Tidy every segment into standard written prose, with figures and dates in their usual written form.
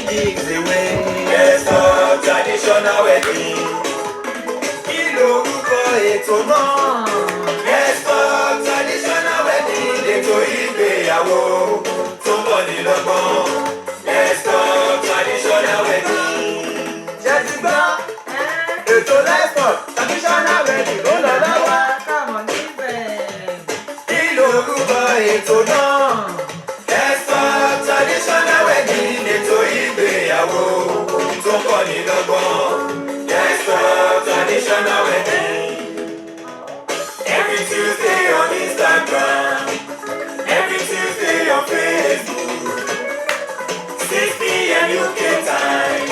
IGBEYAWO. Best of traditional wedding. Kí lorúkọ ètò náà? Best of traditional wedding. Ètò ìgbéyàwó tó mọ̀ ní lọ́gbọ́n. Best of traditional wedding. Ṣé ti gbọ́? Ètò Best of traditional wedding ló lọ lọ́wọ́. Káàmọ̀ níbẹ̀. Kí lorúkọ ètò náà? Best of traditional wedding. Ètò ìgbéyàwó tó mọ̀ ní lọ́gbọ́n. Best of traditional wedding. Every Tuesday on Instagram. Every Tuesday on Facebook. 6 p.m. UK time.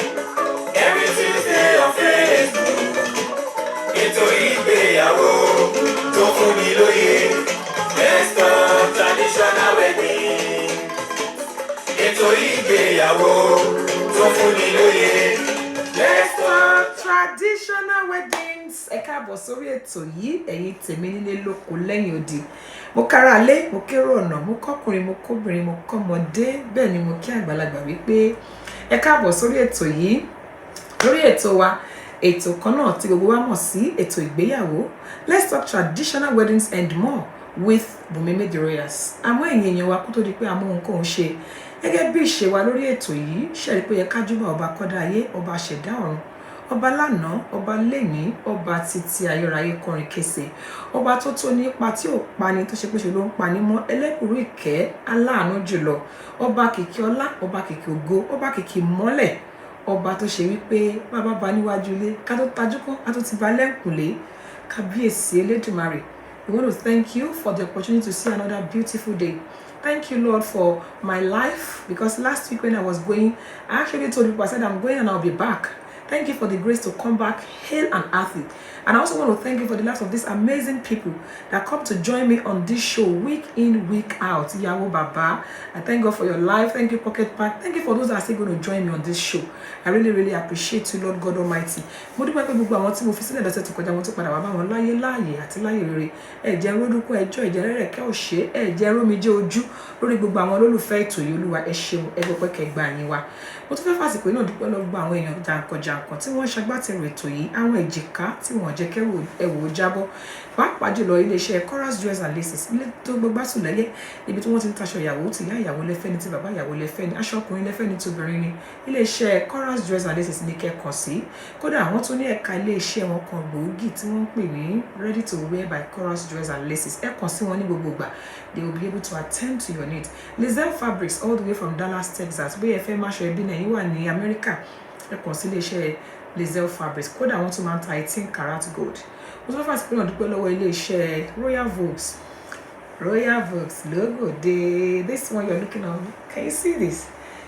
Every Tuesday on Facebook. Ètò ìgbéyàwó tó fún mi lóye. Best of traditional wedding. Ètò ìgbéyàwó tó fún mi lóye. Best of traditional weddings. Ẹ káàbọ̀ sórí ètò yìí, ẹ̀yin tèmi nílé lóko lẹ́yìn odi. Mo kára alé, mo kérò ọ̀nà, mo kọ́kùnrin, mo kóbìnrin, mo kọ́mọdé, bẹ́ẹ̀ ni mo kí àgbàlagbà wípé ẹ káàbọ̀ sórí ètò yìí. Lórí ètò wa, ètò kan náà tí gbogbo wa mọ̀ sí ètò ìgbéyàwó. Let's talk traditional weddings and more with Bùnmi the Royals. Àwọn èèyàn wa kó tó di pé àmọ́ nǹkan ń ṣe. Gẹ́gẹ́ bí ìṣe wa lórí ètò yìí, ṣe rí pé yẹ ká júbà ọba kọ́dá ayé, ọba ṣẹ̀dá ọ̀run, ọba lánàá, ọba lẹ́ni, ọba títí ayérayé kọrin kése, ọba tó tó ní ipa tí ò pani tó ṣe pé ṣe ló ń pani mọ́, ẹlẹ́kùrú ìkẹ́, aláàánú jùlọ, ọba kìkì ọlá, ọba kìkì ògo, ọba kìkì mọ́lẹ̀, ọba tó ṣe wípé bàbá bá níwájú ilé ká tó tajú kán ká tó ti bá lẹ́kùnlé. Kábíyèsí Elédùmarè. We want to thank you for the opportunity to see another beautiful day. Thank you, Lord, for my life, because last week when I was going, I actually told people, I said I'm going and I'll be back. Thank you for the grace to come back hale and healthy. And I also want to thank you for the lives of these amazing people that come to join me on this show week in, week out. Ìyàwó Bàbá, I thank God for your life. Thank you, Pocket Pack. Thank you for those that are still going to join me on this show. I really, really appreciate you, Lord God Almighty. Mo dúpẹ́ pé gbogbo àwọn tí mo fi sílẹ̀ lọ́sẹ̀ tó kọjá wọn tó padà wá bá wọn láyé láàyè àti láyé rere. Ẹ jẹ́ ródúkọ ẹjọ́ ìjẹ́ rẹ̀rẹ̀kẹ́ òṣè, ẹ jẹ́ rómijé ojú lórí gbogbo àwọn olólùfẹ́ ètò yìí. Olúwa ẹ ṣeun, ẹ gbọ́ pé kẹgbà yín wá. Mo tún fẹ́ fàsìkò náà dúpẹ́ lọ́wọ́ gbogbo àwọn èèyàn jàǹkànjàǹkàn tí wọ́n ṣagbátẹrù ètò yìí, àwọn èjìká tí wọ́n jẹ́ kẹ́wò ẹ̀wò jábọ́, pàápàá jùlọ iléeṣẹ́ Chorus Jewels and Laces, ilé tó gbogbo àtúnlẹ́yẹ ibi tí wọ́n ti ń taṣọ ìyàwó tí ìyá ìyàwó lẹ́fẹ́ ni tí bàbá ìyàwó lẹ́fẹ́ ni, aṣọ ọkùnrin lẹ́fẹ́ ni tí obìnrin ni. Iléeṣẹ́ Chorus Jewels and Laces ní kẹ́kọ̀ọ́ sí. Kódà àwọn tún ní ẹ̀ka iléeṣẹ́ wọn kan gbòógì tí wọ́n ń pè ní Ready to Wear by Chorus Jewels and Laces. Ẹ kàn sí wọn ní gbogbo ìgbà. They will be able to attend to your needs. Lizelle Fabrics all the way from Dallas, Texas. Bóyá ẹ fẹ́ máa ṣe ẹbí náà yín wà ní Amẹ́ríkà, ẹ kàn sí iléeṣẹ́ Lizelle Fabrics. Kódà wọ́n tún máa ń ta 18 karat gold. Mo tún fẹ́ fàsìkò náà dúpẹ́ lọ́wọ́ iléeṣẹ́ Royal Vogues. Royal Vogues logo day. This one you're looking at, can you see this?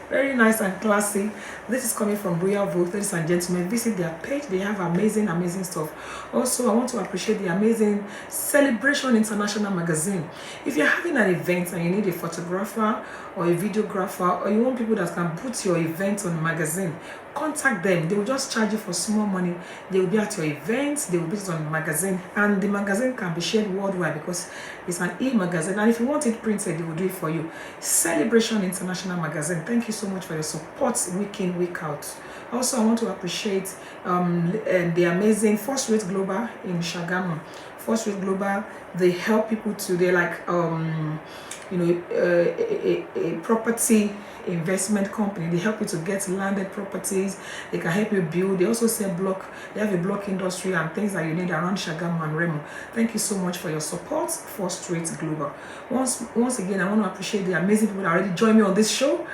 Very nice and classy. This is coming from Royal Vogue. Ladies and gentlemen, visit their page. They have amazing, amazing stuff. Also, I want to appreciate the amazing Celebration International magazine. If you're having an event and you need a photographer or a videographer, or you want people that can put your event on a magazine, contact them. They will just charge you for small money. They will be at your event. They will put it on the magazine, and the magazine can be shared worldwide because it's an e-magazine. And if you want it printed, they will do it for you. Celebration International magazine. Thank you so much for your support week in, week out. Also, I want to appreciate the amazing First Rate Global in Shagamu. First Rate Global, they help people to, they're like a property investment company. They help you to get landed properties. They can help you build. They also sell block. They have a block industry and things that you need around Shagamu and Remo. Thank you so much for your support, First Rate Global. Once again, I want to appreciate the amazing people that already joined me on this show.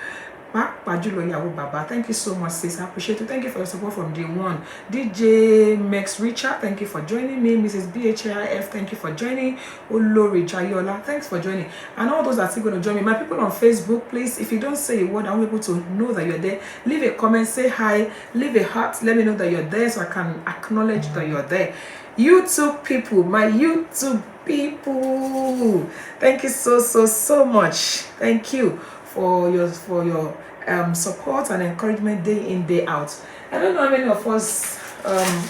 Thank you so much, sis. I appreciate you. Thank you for your support from day one. DJ Max Richard, thank you for joining me. Mrs. BHIF, thank you for joining. Olori Jayola, thanks for joining. And all those that are still going to join me. My people on Facebook, please, if you don't say a word, I want people to know that you're there. Leave a comment, say hi, leave a heart, let me know that you're there so I can acknowledge that you're there. YouTube people, my YouTube people, thank you so much. Thank you for your support and encouragement day in, day out. I don't know how many of us,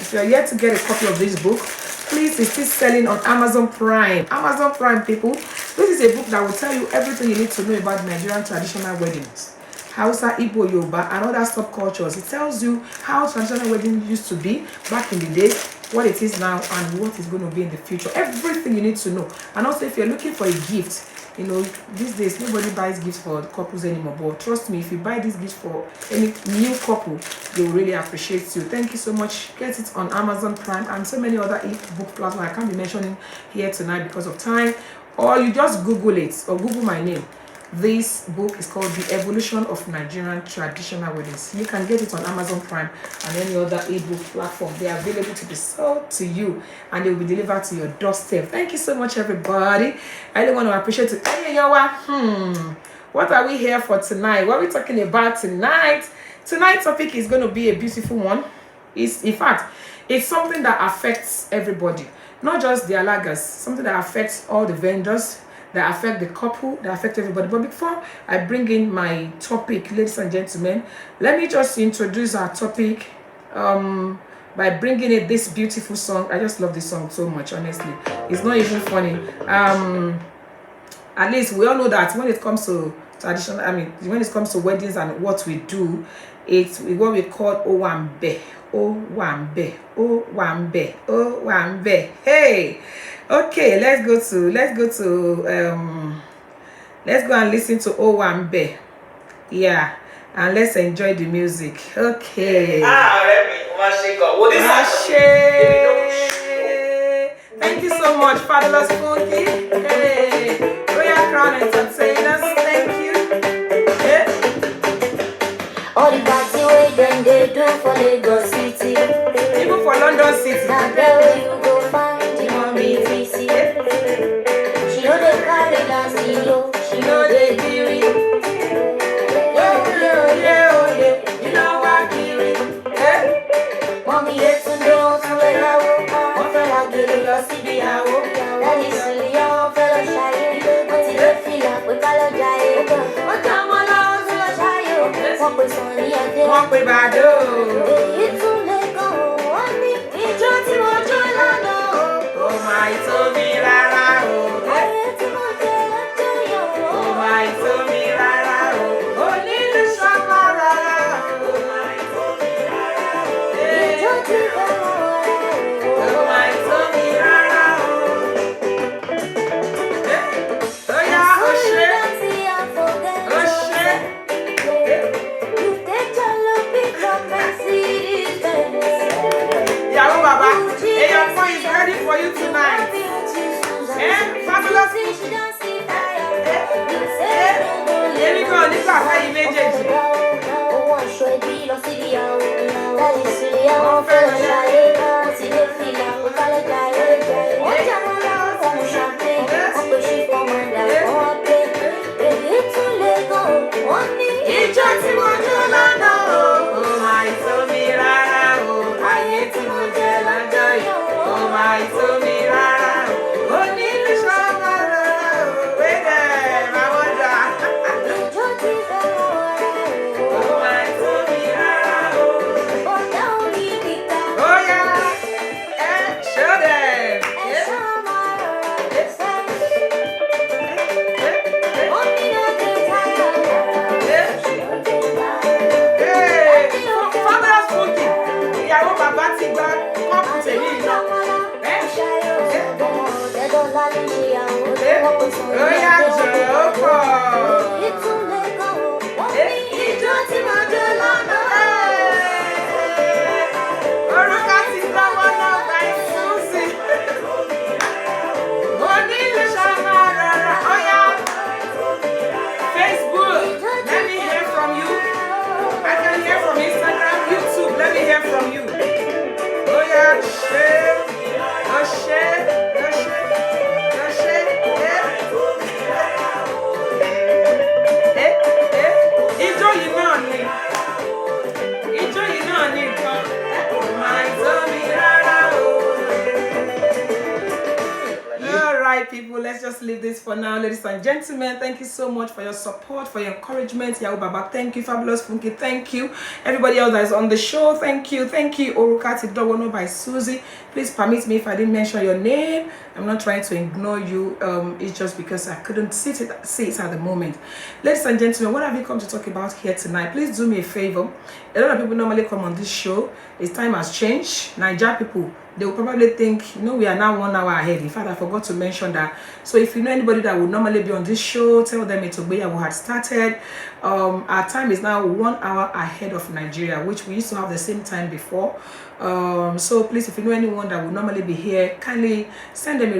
if you are yet to get a copy of this book, please, it's still selling on Amazon Prime. Amazon Prime, people. This is a book that will tell you everything you need to know about Nigerian traditional weddings. Hausa, Igbo, Yoruba, and other subcultures. It tells you how traditional wedding used to be back in the day, what it is now, and what is going to be in the future. Everything you need to know. And also, if you're looking for a gift, you know, these days nobody buys gifts for couples anymore, but trust me, if you buy this gift for any new couple, they will really appreciate you. Thank you so much. Get it on Amazon Prime and so many other ebook platforms I can't be mentioning here tonight because of time, or you just Google it or Google my name. This book is called The Evolution of Nigerian Traditional Weddings. You can get it on Amazon Prime and any other ebook platform. They are available to be sold to you and they will be delivered to your doorstep. Thank you so much, everybody. I really want to appreciate it. Hey, what are we here for tonight? What are we talking about tonight? Tonight's topic is going to be a beautiful one. In fact, it's something that affects everybody, not just the alagers, something that affects all the vendors, that affect the couple, that affect everybody. But before I bring in my topic, ladies and gentlemen, let me just introduce our topic by bringing in this beautiful song. I just love this song so much, honestly. It's not even funny. At least we all know that when it comes to traditional, when it comes to weddings and what we do, it's what we call Owambe. Owambe. Owambe. Owambe. Hey! Okay, let's go and listen to Owambe. Yeah, and let's enjoy the music. Okay. Thank you so much, Fabulous Funky. Hey, Royal Crown Entertainers. Thank you. Yeah. All the party way then they do for Lagos City, even for London City. Now there you go find the mommy VC. She know they carry dance, she know they do it. You know what do it. Mommy yes and don't feel like I feel like getting lost in the hour. That is silly, I feel like shy. But you don't feel like we call it giant. What time I love to shy. Walk with Sonny and then walk with Bado. It's too late, go on me. It's just what you love. Oh my, to me, la la, oh. Oh my, to me, la la, oh. Oh, little shama, la la, oh my, to me, la la, oh. Oh my, to me, la la, oh. Oh yeah, oh shit. Oh shit. Yeah, oh Baba. Hey, your phone is ready for you tonight. Fabulous. Here we go. This is how you made it. just leave this for now, ladies and gentlemen. Thank you so much for your support, for your encouragement. Yahoo Baba, thank you. Fabulous Funky, thank you. Everybody else that is on the show, thank you. Thank you. Orukati Dogono by Susie. Please permit me if I didn't mention your name. I'm not trying to ignore you. It's just because I couldn't see it at the moment. Ladies and gentlemen, what have you come to talk about here tonight? Please do me a favor. A lot of people normally come on this show. Its time has changed. Niger people, they will probably think, you know, we are now 1 hour ahead. In fact, I forgot to mention that. So if you know anybody that would normally be on this show, tell them ETO IGBEYAWO had started. Our time is now 1 hour ahead of Nigeria, which we used to have the same time before. So please, if you know anyone that would normally be here, kindly send them a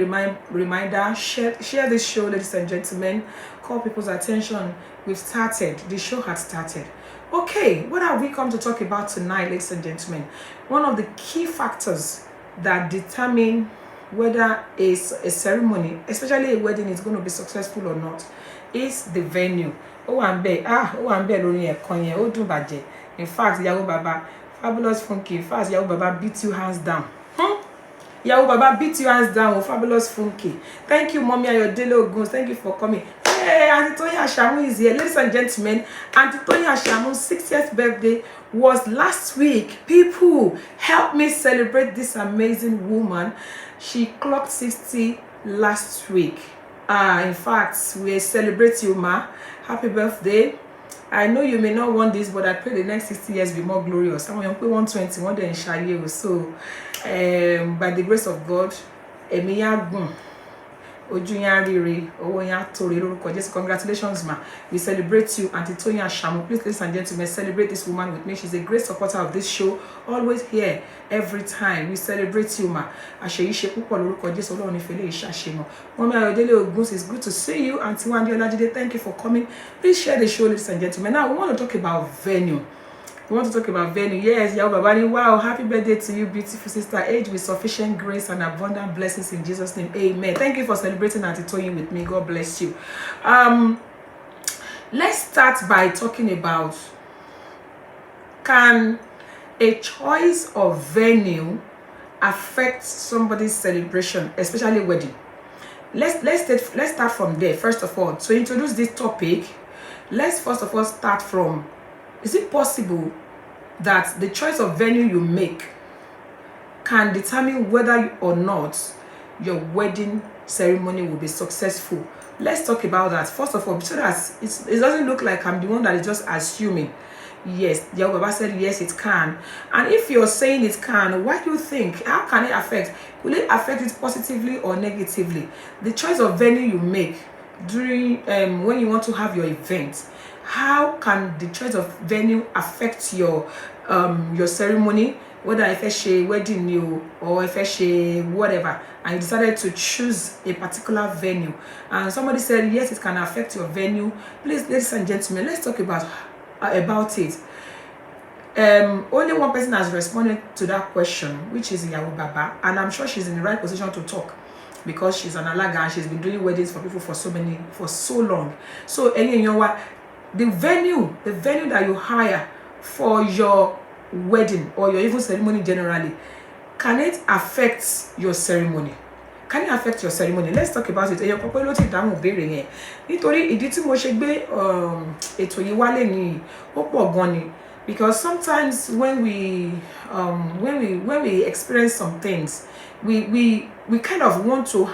reminder. Share this show, ladies and gentlemen. Call people's attention. We've started. The show has started. Okay, what have we come to talk about tonight, ladies and gentlemen? One of the key factors that determine whether a ceremony, especially a wedding, is going to be successful or not is the venue. In fact, Yahoo Baba, Fabulous Funky, in fact, Yahoo Baba beat you hands down. Yahoo Baba beat you hands down. Fabulous Funky. Thank you, Mommy Ayodele Oguns. Thank you for coming. Hey, Auntie Toyin Ashamu is here. Ladies and gentlemen, Auntie Toyin Ashamu's 60th birthday was last week. People, help me celebrate this amazing woman. She clocked 60 last week. In fact, we celebrate you, ma. Happy birthday. I know you may not want this, but I pray the next 60 years be more glorious. Some of you pay 120, one day in Shaye. So, by the grace of God, congratulations, ma. We celebrate you, Auntie Toyin Ashamu. Please, ladies and gentlemen, celebrate this woman with me. She's a great supporter of this show, always here every time. We celebrate you, ma. Mommy Ayodele Oguns, it's good to see you. Auntie Wandi Olajide, thank you for coming. Please share the show, ladies and gentlemen. Now we want to talk about venue. We want to talk about venue. Yes, Yahoo Babani. Wow, happy birthday to you, beautiful sister. Age with sufficient grace and abundant blessings in Jesus' name. Amen. Thank you for celebrating Auntie Toyin with me. God bless you. Let's start by talking about, can a choice of venue affect somebody's celebration, especially wedding? Let's start from there. First of all, to introduce this topic, let's first of all start from, is it possible that the choice of venue you make can determine whether or not your wedding ceremony will be successful? Let's talk about that. First of all, so that it doesn't look like I'm the one that is just assuming. Yes, Yahoo Baba said yes, it can. And if you're saying it can, what do you think? How can it affect? Will it affect it positively or negatively? The choice of venue you make during when you want to have your event, how can the choice of venue affect your ceremony? Whether if it's a wedding you or if it's a whatever, and you decided to choose a particular venue, and somebody said yes, it can affect your venue. Please, ladies and gentlemen, let's talk about it. Only one person has responded to that question, which is Yahoo Baba, and I'm sure she's in the right position to talk, because she's an alaga and she's been doing weddings for people for so long. So anyway, the venue that you hire for your wedding or your even ceremony generally, can it affect your ceremony? Can it affect your ceremony? Let's talk about it. Because sometimes when we experience some things, we kind of want to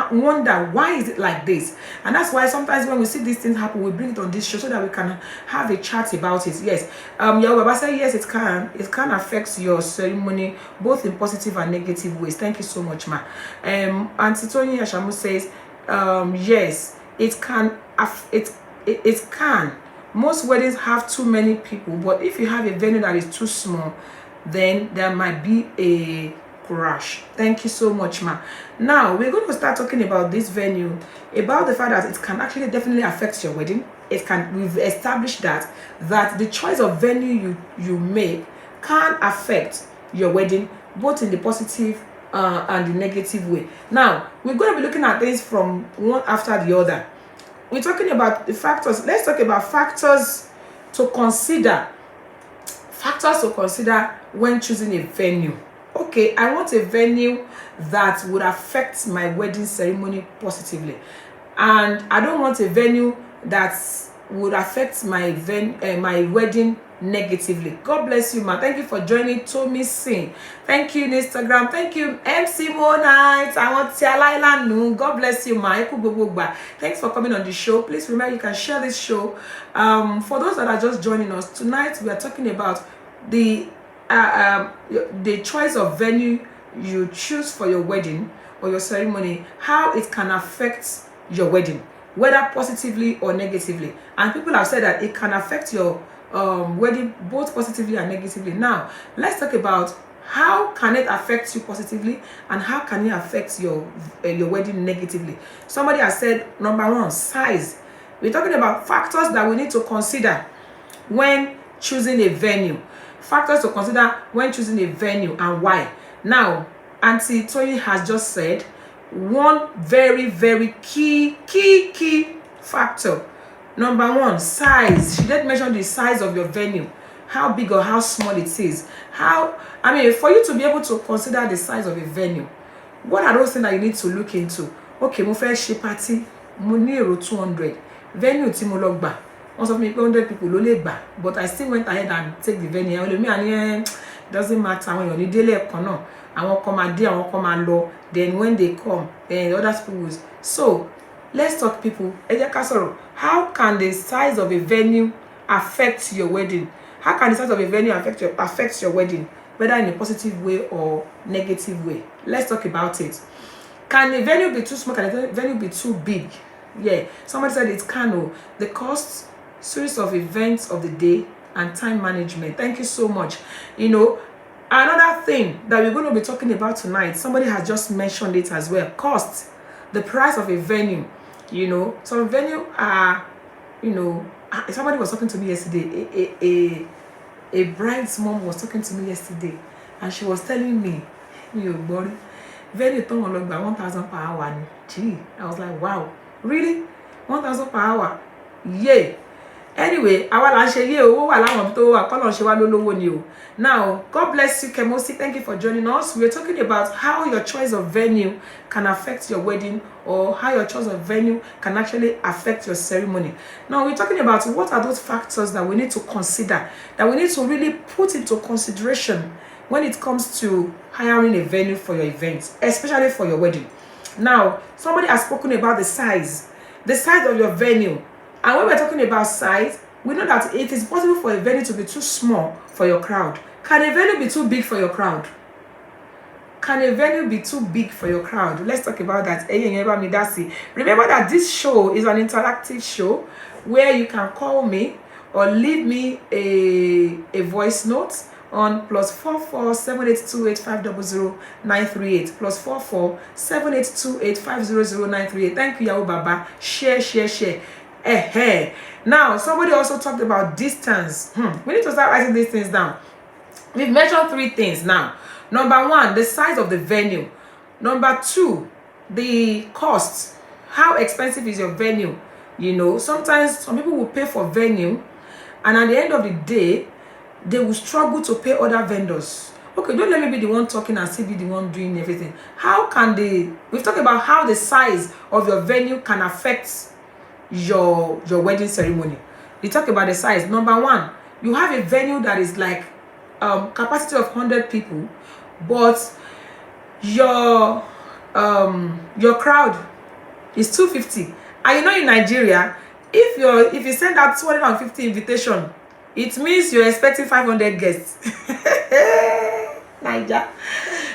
wonder, why is it like this? And that's why sometimes when we see these things happen, we bring it on this show so that we can have a chat about it. Yes, Yahoo Baba said yes, it can affect your ceremony both in positive and negative ways. Thank you so much, ma. Auntie Toyin Ashamu says yes, it can. It can. Most weddings have too many people, but if you have a venue that is too small, then there might be a crash. Thank you so much, ma. Now we're going to start talking about this venue, about the fact that it can actually definitely affect your wedding. We've established that the choice of venue you make can affect your wedding both in the positive and the negative way. Now we're going to be looking at things from one after the other. We're talking about the factors. Let's talk about factors to consider when choosing a venue. okay, I want a venue that would affect my wedding ceremony positively, and I don't want a venue that would affect my my wedding negatively. God bless you, ma. Thank you for joining Tommy Sing. Thank you, Instagram. Thank you, MC Monite. I want Tialaila Nu. God bless you, ma. Thanks for coming on the show. Please remember you can share this show. For those that are just joining us tonight, we are talking about the choice of venue you choose for your wedding or your ceremony, how it can affect your wedding, whether positively or negatively. And people have said that it can affect your wedding both positively and negatively. Now let's talk about how can it affect you positively and how can it affect your wedding negatively. Somebody has said, number one, size. We're talking about factors that we need to consider when choosing a venue. Factors to consider when choosing a venue and why. Now, Auntie Toyi has just said one very, very key factor. Number one, size. She did mention the size of your venue, how big or how small it is. For you to be able to consider the size of a venue, what are those things that you need to look into? Okay, mo fẹ́ ṣe party, mo ní èrò 200. Venue tí mo lọ gbà, wọ́n sọ fún mi pé 100 people ló lè gbà, but I still went ahead and take the venue. Doesn't matter, àwọn èèyàn ní délé ẹ̀kan náà, àwọn kan máa dé, àwọn kan máa lọ. Then when they come, then other people will. So let's talk, people. Ẹ jẹ́ ká sọ̀rọ̀. How can the size of a venue affect your wedding? How can the size of a venue affect your wedding, whether in a positive way or negative way? Let's talk about it. Can a venue be too small? Can a venue be too big? Yeah, somebody said it can. Oh, the cost, series of events of the day, and time management. Thank you so much. Another thing that we're going to be talking about tonight, somebody has just mentioned it as well. Cost, the price of a venue. Some venue are, somebody was talking to me yesterday. A bride's mom was talking to me yesterday, and she was telling me, venue to 1,000 per hour. Gee, I was like, wow, really? 1,000 per hour? Yeah. Anyway, now, God bless you, Kemosi. Thank you for joining us. We're talking about how your choice of venue can affect your wedding, or how your choice of venue can actually affect your ceremony. Now, we're talking about what are those factors that we need to consider, that we need to really put into consideration when it comes to hiring a venue for your event, especially for your wedding. Now, somebody has spoken about the size of your venue. And when we're talking about size, we know that it is possible for a venue to be too small for your crowd. Can a venue be too big for your crowd? Can a venue be too big for your crowd? Let's talk about that. Remember that this show is an interactive show where you can call me or leave me a voice note on +44 7828500 938 +44 7828500 938. Thank you, Yahoo Baba. Share. Now, somebody also talked about distance. We need to start writing these things down. We've mentioned 3 things now. Number 1, the size of the venue. Number 2, the cost. How expensive is your venue? Sometimes some people will pay for venue, and at the end of the day, they will struggle to pay other vendors. Okay, don't let me be the one talking and still be the one doing everything. We've talked about how the size of your venue can affect your wedding ceremony. We talk about the size. Number 1, you have a venue that is like capacity of 100 people, but your crowd is 250. And in Nigeria, if you send out 250 invitation, it means you're expecting 500 guests. Niger,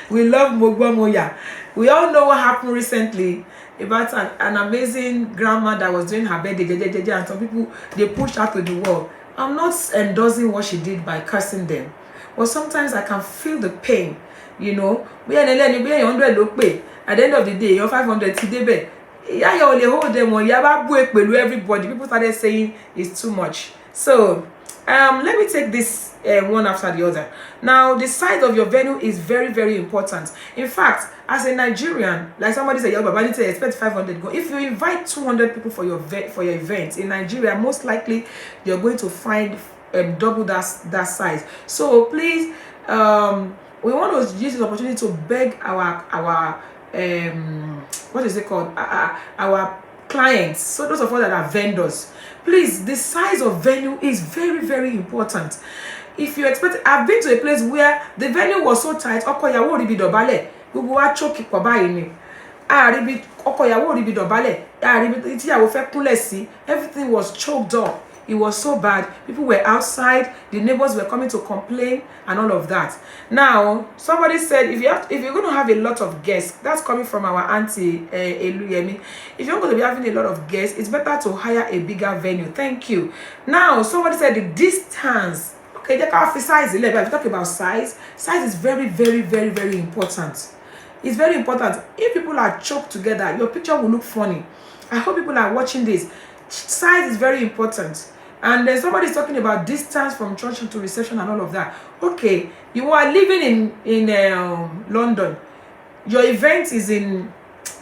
we love Mogwa Moya. We all know what happened recently about an amazing grandma that was doing her birthday, and some people, they pushed her to the wall. I'm not endorsing what she did by cursing them, but sometimes I can feel the pain. We are 100 at the end of the day, you're 500 today. You only hold them on. Everybody, people started saying it's too much. So let me take this one after the other. Now, the size of your venue is very, very important. In fact, as a Nigerian, like somebody said, I need to expect 500 go. If you invite 200 people for your event in Nigeria, most likely you're going to find double that size. So please, we want to use this opportunity to beg our what is it called, our clients, so those of us that are vendors, please, the size of venue is very, very important. If you expect, I've been to a place where the venue was so tight, okoyawo ribi dobale, gbogbo wa choke pọ̀ báyìí ni. Aribi okoyawo ribi dobale, aribi tí ìyàwó fẹ́ kúnlẹ̀ sí, everything was choked up. It was so bad. People were outside. The neighbors were coming to complain and all of that. Now, somebody said if you're going to have a lot of guests, that's coming from our auntie Eluyemi. If you're going to be having a lot of guests, it's better to hire a bigger venue. Thank you. Now, somebody said the distance. Okay, they can't size. If you talk about size is very, very, very, very important. It's very important. If people are choked together, your picture will look funny. I hope people are watching this. Size is very important. And then somebody is talking about distance from church to reception and all of that. Okay, you are living in London. Your event is in,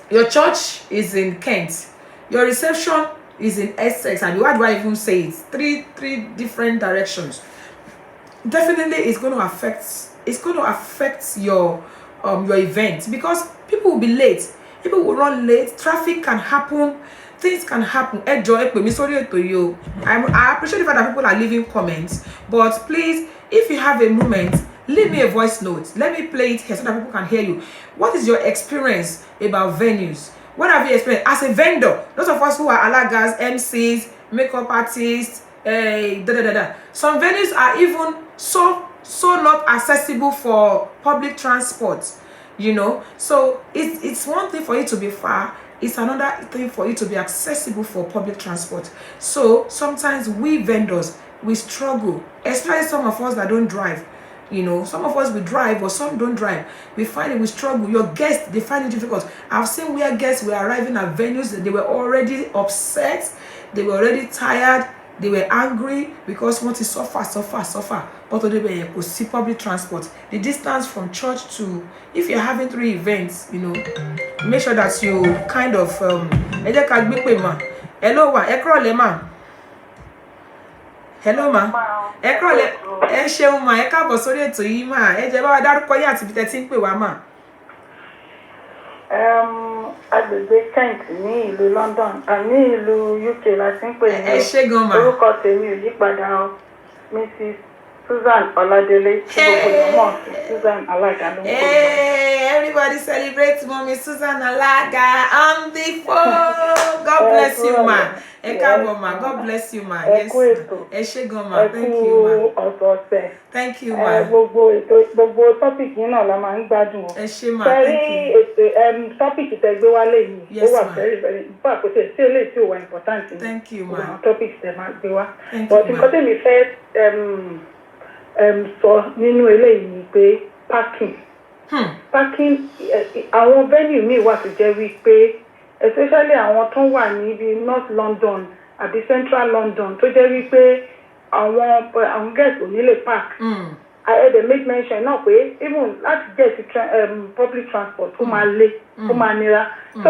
your church is in Kent. Your reception is in Essex. And what do I even say? It's three different directions. Definitely, it's going to affect your event, because people will be late. People will run late. Traffic can happen. Things can happen. I appreciate the fact that people are leaving comments, but please, if you have a moment, leave me a voice note. Let me play it here so that people can hear you. What is your experience about venues? What have you experienced as a vendor? Those of us who are alagas, MCs, makeup artists, some venues are even so not accessible for public transport. You know, so it's one thing for you to be far. It's another thing for you to be accessible for public transport. So sometimes we vendors, we struggle, especially some of us that don't drive. You know, some of us we drive, but some don't drive. We find it, we struggle. Your guests, they find it difficult. I've seen where guests were arriving at venues, they were already upset, they were already tired, they were angry because want to suffer. But today we could see public transport. The distance from church to, if you're having 3 events, you know, make sure that you kind of hello ma, hello ma, ẹ ṣeun ma, ẹ káàbọ̀ sórí ètò yìí ma, ẹ jẹ́ bá wa dárúkọ yín àti ibi tẹ́ ti ń pè wá ma. Agbègbè Kent ní ìlú London, ní ìlú UK la ti ń pè ní. Ẹ ṣé gan ma. Orúkọ tèmi ò yí padà o, Mrs. Susan Oladele, tí gbogbo èèyàn mọ̀ sí Susan Alaga ló ń pè. Everybody celebrate Mommy Susan Alaga on the phone. God bless you ma. Ẹ káàbọ̀ ma. God bless you ma. Yes. Ẹ ṣé gan ma. Thank you ma. Ọ̀sọ̀ọ̀sẹ̀. Thank you ma. Gbogbo topic yìí náà la máa ń gbádùn o. Ẹ ṣé ma. Thank you. Sẹ́rí topic tẹ́ gbé wálé yìí, ó wà very very bá kò tẹ̀ sí eléyìí tí ó wà important ni. Thank you ma. Àwọn topics tẹ́ máa gbé wá. But nǹkan tẹ́mi fẹ́ sọ nínú eléyìí ni pé parking àwọn venue míì wà tó jẹ́ wípé especially àwọn tó wà níbi North London àbí Central London tó jẹ́ wípé àwọn guests ò ní lè park. I had make mention náà pé even láti get public transport ó máa lé ó máa nira. So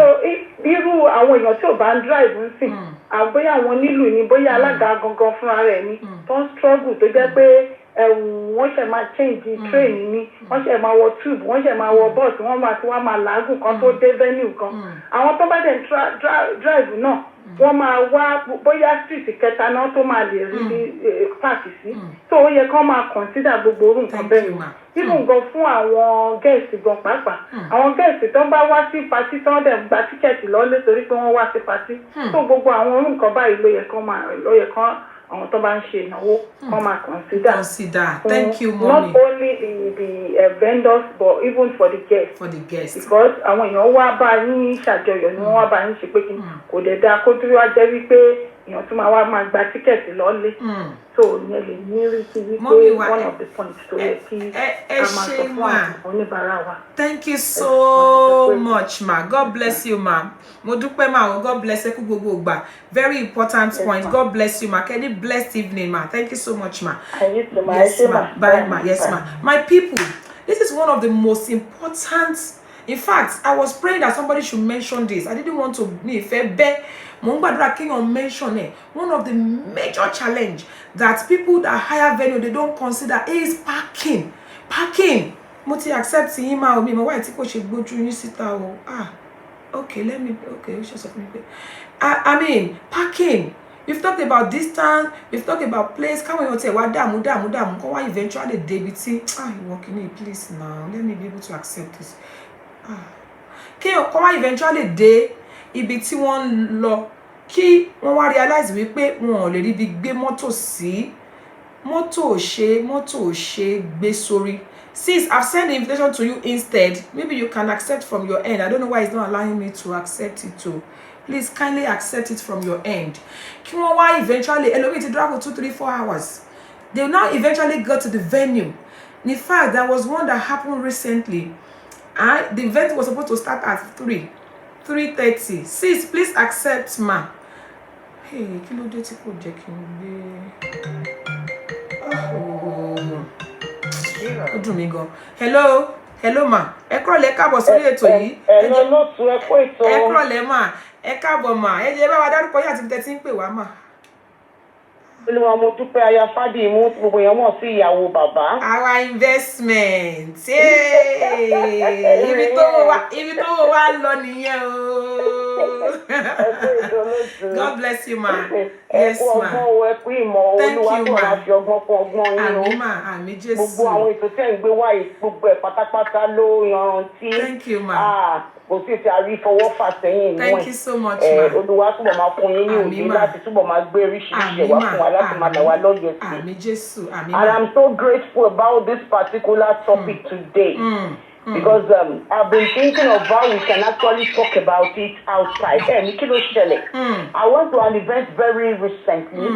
irú àwọn èèyàn tí ò bá ń drive ń sìn bóyá àwọn nílùú ni bóyá alága gangan fúnra rẹ̀ ni tó ń struggle tó jẹ́ pé wọ́n ṣe máa change train ni wọ́n ṣe máa wọ tube wọ́n ṣe máa wọ bus wọ́n máa ti wá máa làágùn kan tó dé venue kan. Àwọn tó bá dẹ̀ drive náà wọ́n máa wá bóyá street kẹta náà tó máa lè rí páàkì sí. So ó yẹ kán máa consider gbogbo orú nǹkan bẹ́ẹ̀ ni. Even gan fún àwọn guest gan pàápàá àwọn guest tó bá wá sí party tó ń dẹ̀ gba tíkẹ́ẹ̀tì lọ́lé torí pé wọ́n wá sí party. So gbogbo àwọn orú nǹkan báyìí ló yẹ kán àwọn tó bá ń ṣe ìnáwó kán máa consider. Thank you mommy. Not only the vendors but even for the guests. Because àwọn èèyàn wá bá yín ṣàjọyọ̀ ni wọ́n wá bá yín ṣe pé kò dẹ̀ dáa kó dúró wá jẹ́ wípé èèyàn tún máa gba tíkẹ́ẹ̀tì lọ́lé. So ìyẹn lè ní rí sí wípé one of the points tó yẹ kí a máa sọ fún àwọn oníbàárà wa. Thank you so much ma. God bless you ma. Mo dúpẹ́ ma. God bless ẹ kú gbogbo ìgbà. Very important point. God bless you ma. Kenny blessed evening ma. Thank you so much ma. Yes ma. Bye ma. Yes ma. My people, this is one of the most important. In fact, I was praying that somebody should mention this. I didn't want to be fair. Mention it. One of the major challenge that people that hire venue they don't consider is parking. mo ti accept yín máa omi mo wá tí kò ṣe gbójú yín síta o. Okay, let me, okay, just a minute. I mean, parking. We've talked about distance, we've talked about place. Come on, you say, why damn. Come on, eventually, David, you walking in, please now. Let me be able to accept this. Okay, come on, eventually, day, ibi tí wọ́n lọ, kí wọ́n wá realize wípé wọn ò lè rí bí gbé mọ́tò sí. Mọ́tò ò ṣe gbé sórí. Sis, I've sent the invitation to you instead. Maybe you can accept from your end. I don't know why it's not allowing me to accept it too. Please kindly accept it from your end. Kí wọ́n wá eventually, elomii ti drive for 2, 3, 4 hours. They will now eventually go to the venue. In fact, there was one that happened recently. And the event was supposed to start at 3:30. Sis, please accept ma. Hey, kí ló dé tí kò jẹ́ kí n gbé. Ó dùn mí gan. Hello ma. Ẹ kúrọ̀lẹ́ káàbọ̀ sórí ètò yìí. Hello lóòtú ẹ kó ètò. Ẹ kúrọ̀lẹ́ ma. Ẹ káàbọ̀ ma. Ẹ jẹ́ bá wa dárúkọ yín àti ibi tẹ́ ti ń pè wá ma. Olúwa mo dúpẹ́ aya Fádìmú gbogbo èèyàn mọ̀ sí ìyàwó bàbá. Our investment. Ibi tó wà lọ nìyẹn o. God bless you ma. Yes ma. Ẹ kú ìmọ̀ Olúwa tó máa fi ọgbọ́n kún ọgbọ́n yín o. Àmín ma, àmín Jésù. Gbogbo àwọn ètò tẹ́ ń gbé wáyé gbogbo ẹ̀ pátápátá ló yanrantí. Thank you ma. Kò sí ti àrí fọwọ́ fà sẹ́yìn inú ẹ̀. Thank you so much ma. Olúwa túbọ̀ máa fún yín ní òye láti túbọ̀ máa gbé oríṣiríṣi ẹ̀wà fún wa láti máa là wá lọ́yẹ̀ sí. Àmín Jésù, àmín ma. And I'm so grateful about this particular topic today. Because I've been thinking of how we can actually talk about it outside. I went to an event very recently.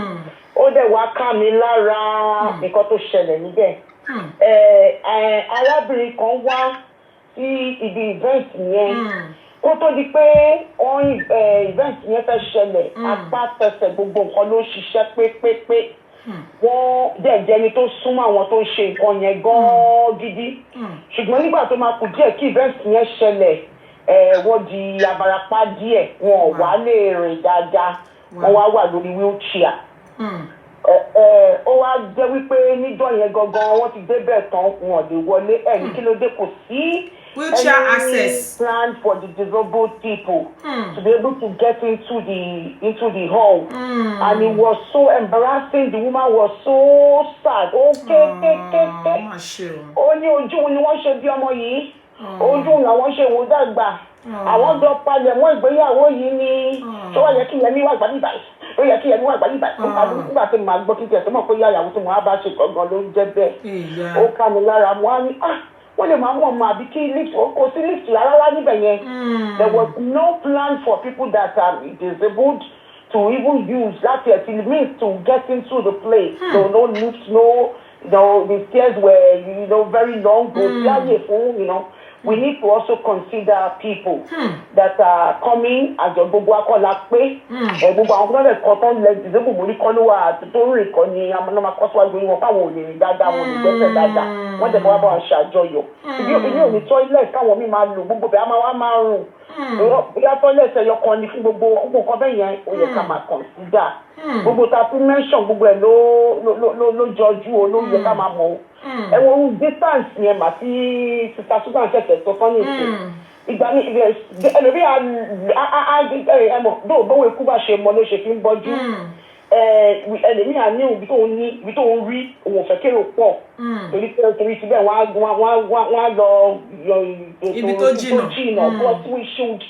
Ó dẹ̀ wá ká mi lára nǹkan tó ṣẹlẹ̀ níbẹ̀. Arábìnrin kan wá sí ibi event yẹn. Kó tó di pé event yẹn fẹ́ ṣẹlẹ̀, apá tẹsẹ̀ gbogbo nǹkan ló ṣiṣẹ́ pépépé. Wọ́n dẹ̀ jẹ́ ẹni tó súnmọ́ àwọn tó ń ṣe nǹkan yẹn gan-an gidi. Ṣùgbọ́n nígbà tó máa kù díẹ̀ kí event yẹn ṣẹlẹ̀, wọ́n di abarapá díẹ̀, wọn ò wá lè rìn dáadáa, wọ́n wá wà lórí wheelchair. Ó wá jẹ́ wípé níjọ́ yẹn gangan wọ́n ti débẹ̀ tán wọn lè wọlé ẹ̀yìn kí ló dé kò sí wheelchair access plan for the disabled people to be able to get into the hall. And it was so embarrassing. The woman was so sad. Ó ní ojú ni wọ́n ṣe bí ọmọ yìí, ojú làwọn ṣe wò dàgbà. Àwọn jọ palẹ̀ mọ́ ìgbéyàwó yìí ni ṣé wọ́n yẹ kí Yẹmí wà gbàdí báyìí, ó yẹ kí Yẹmí wà gbàdí báyìí. Nígbà tí màá gbọ́ kíkẹ́ tó mọ̀ pé yàyàwó tí mo á bá ṣe gangan ló ń jẹ́ bẹ́ẹ̀. Ó ká mi lára mo á ní wọ́n lè máa mú ọmọ àbí kí lift kò sí lift rárá níbẹ̀ yẹn. There was no plan for people that are disabled to even use that till means to get into the place. So no lift, the stairs were very long. We need to also consider people that are coming as a gbogbo akọ́lá pé gbogbo àwọn ọmọdé kan tó ń lẹ disabled mo ní kọ́ ló wà tó ń rìn kan ní amúnámá kọ́síwájú wọn fáwọn ò lè rìn dáadáa wọn ò lè gbẹ́sẹ̀ dáadáa wọ́n jẹ́ kí wọ́n bá wọn ṣàjọyọ̀. Ilé òní toilet káwọn míì máa lò gbogbo bẹ́ẹ̀ á máa rùn. Bóyá toilet ẹyọ kan ní fún gbogbo nǹkan bẹ́ẹ̀ yẹn ó yẹ ká máa consider. Gbogbo ta fi mention gbogbo ẹ̀ ló jọjú o ló yẹ ká máa mọ̀ o. Ẹ̀wọ̀n distance yẹn mà sí sister Susan ṣẹ̀ṣẹ̀ sọ fún yìí. Ìgbà mi ẹlòmíì ẹmọ bówó ikú bá ṣe mọ ló ṣe fi ń bọ́jú. Ẹlòmíì àní ibi tó ń rí òun ò fẹ́ kérò pọ̀. Torí síbẹ̀ wọ́n á lọ ibi tó jìnnà. But we should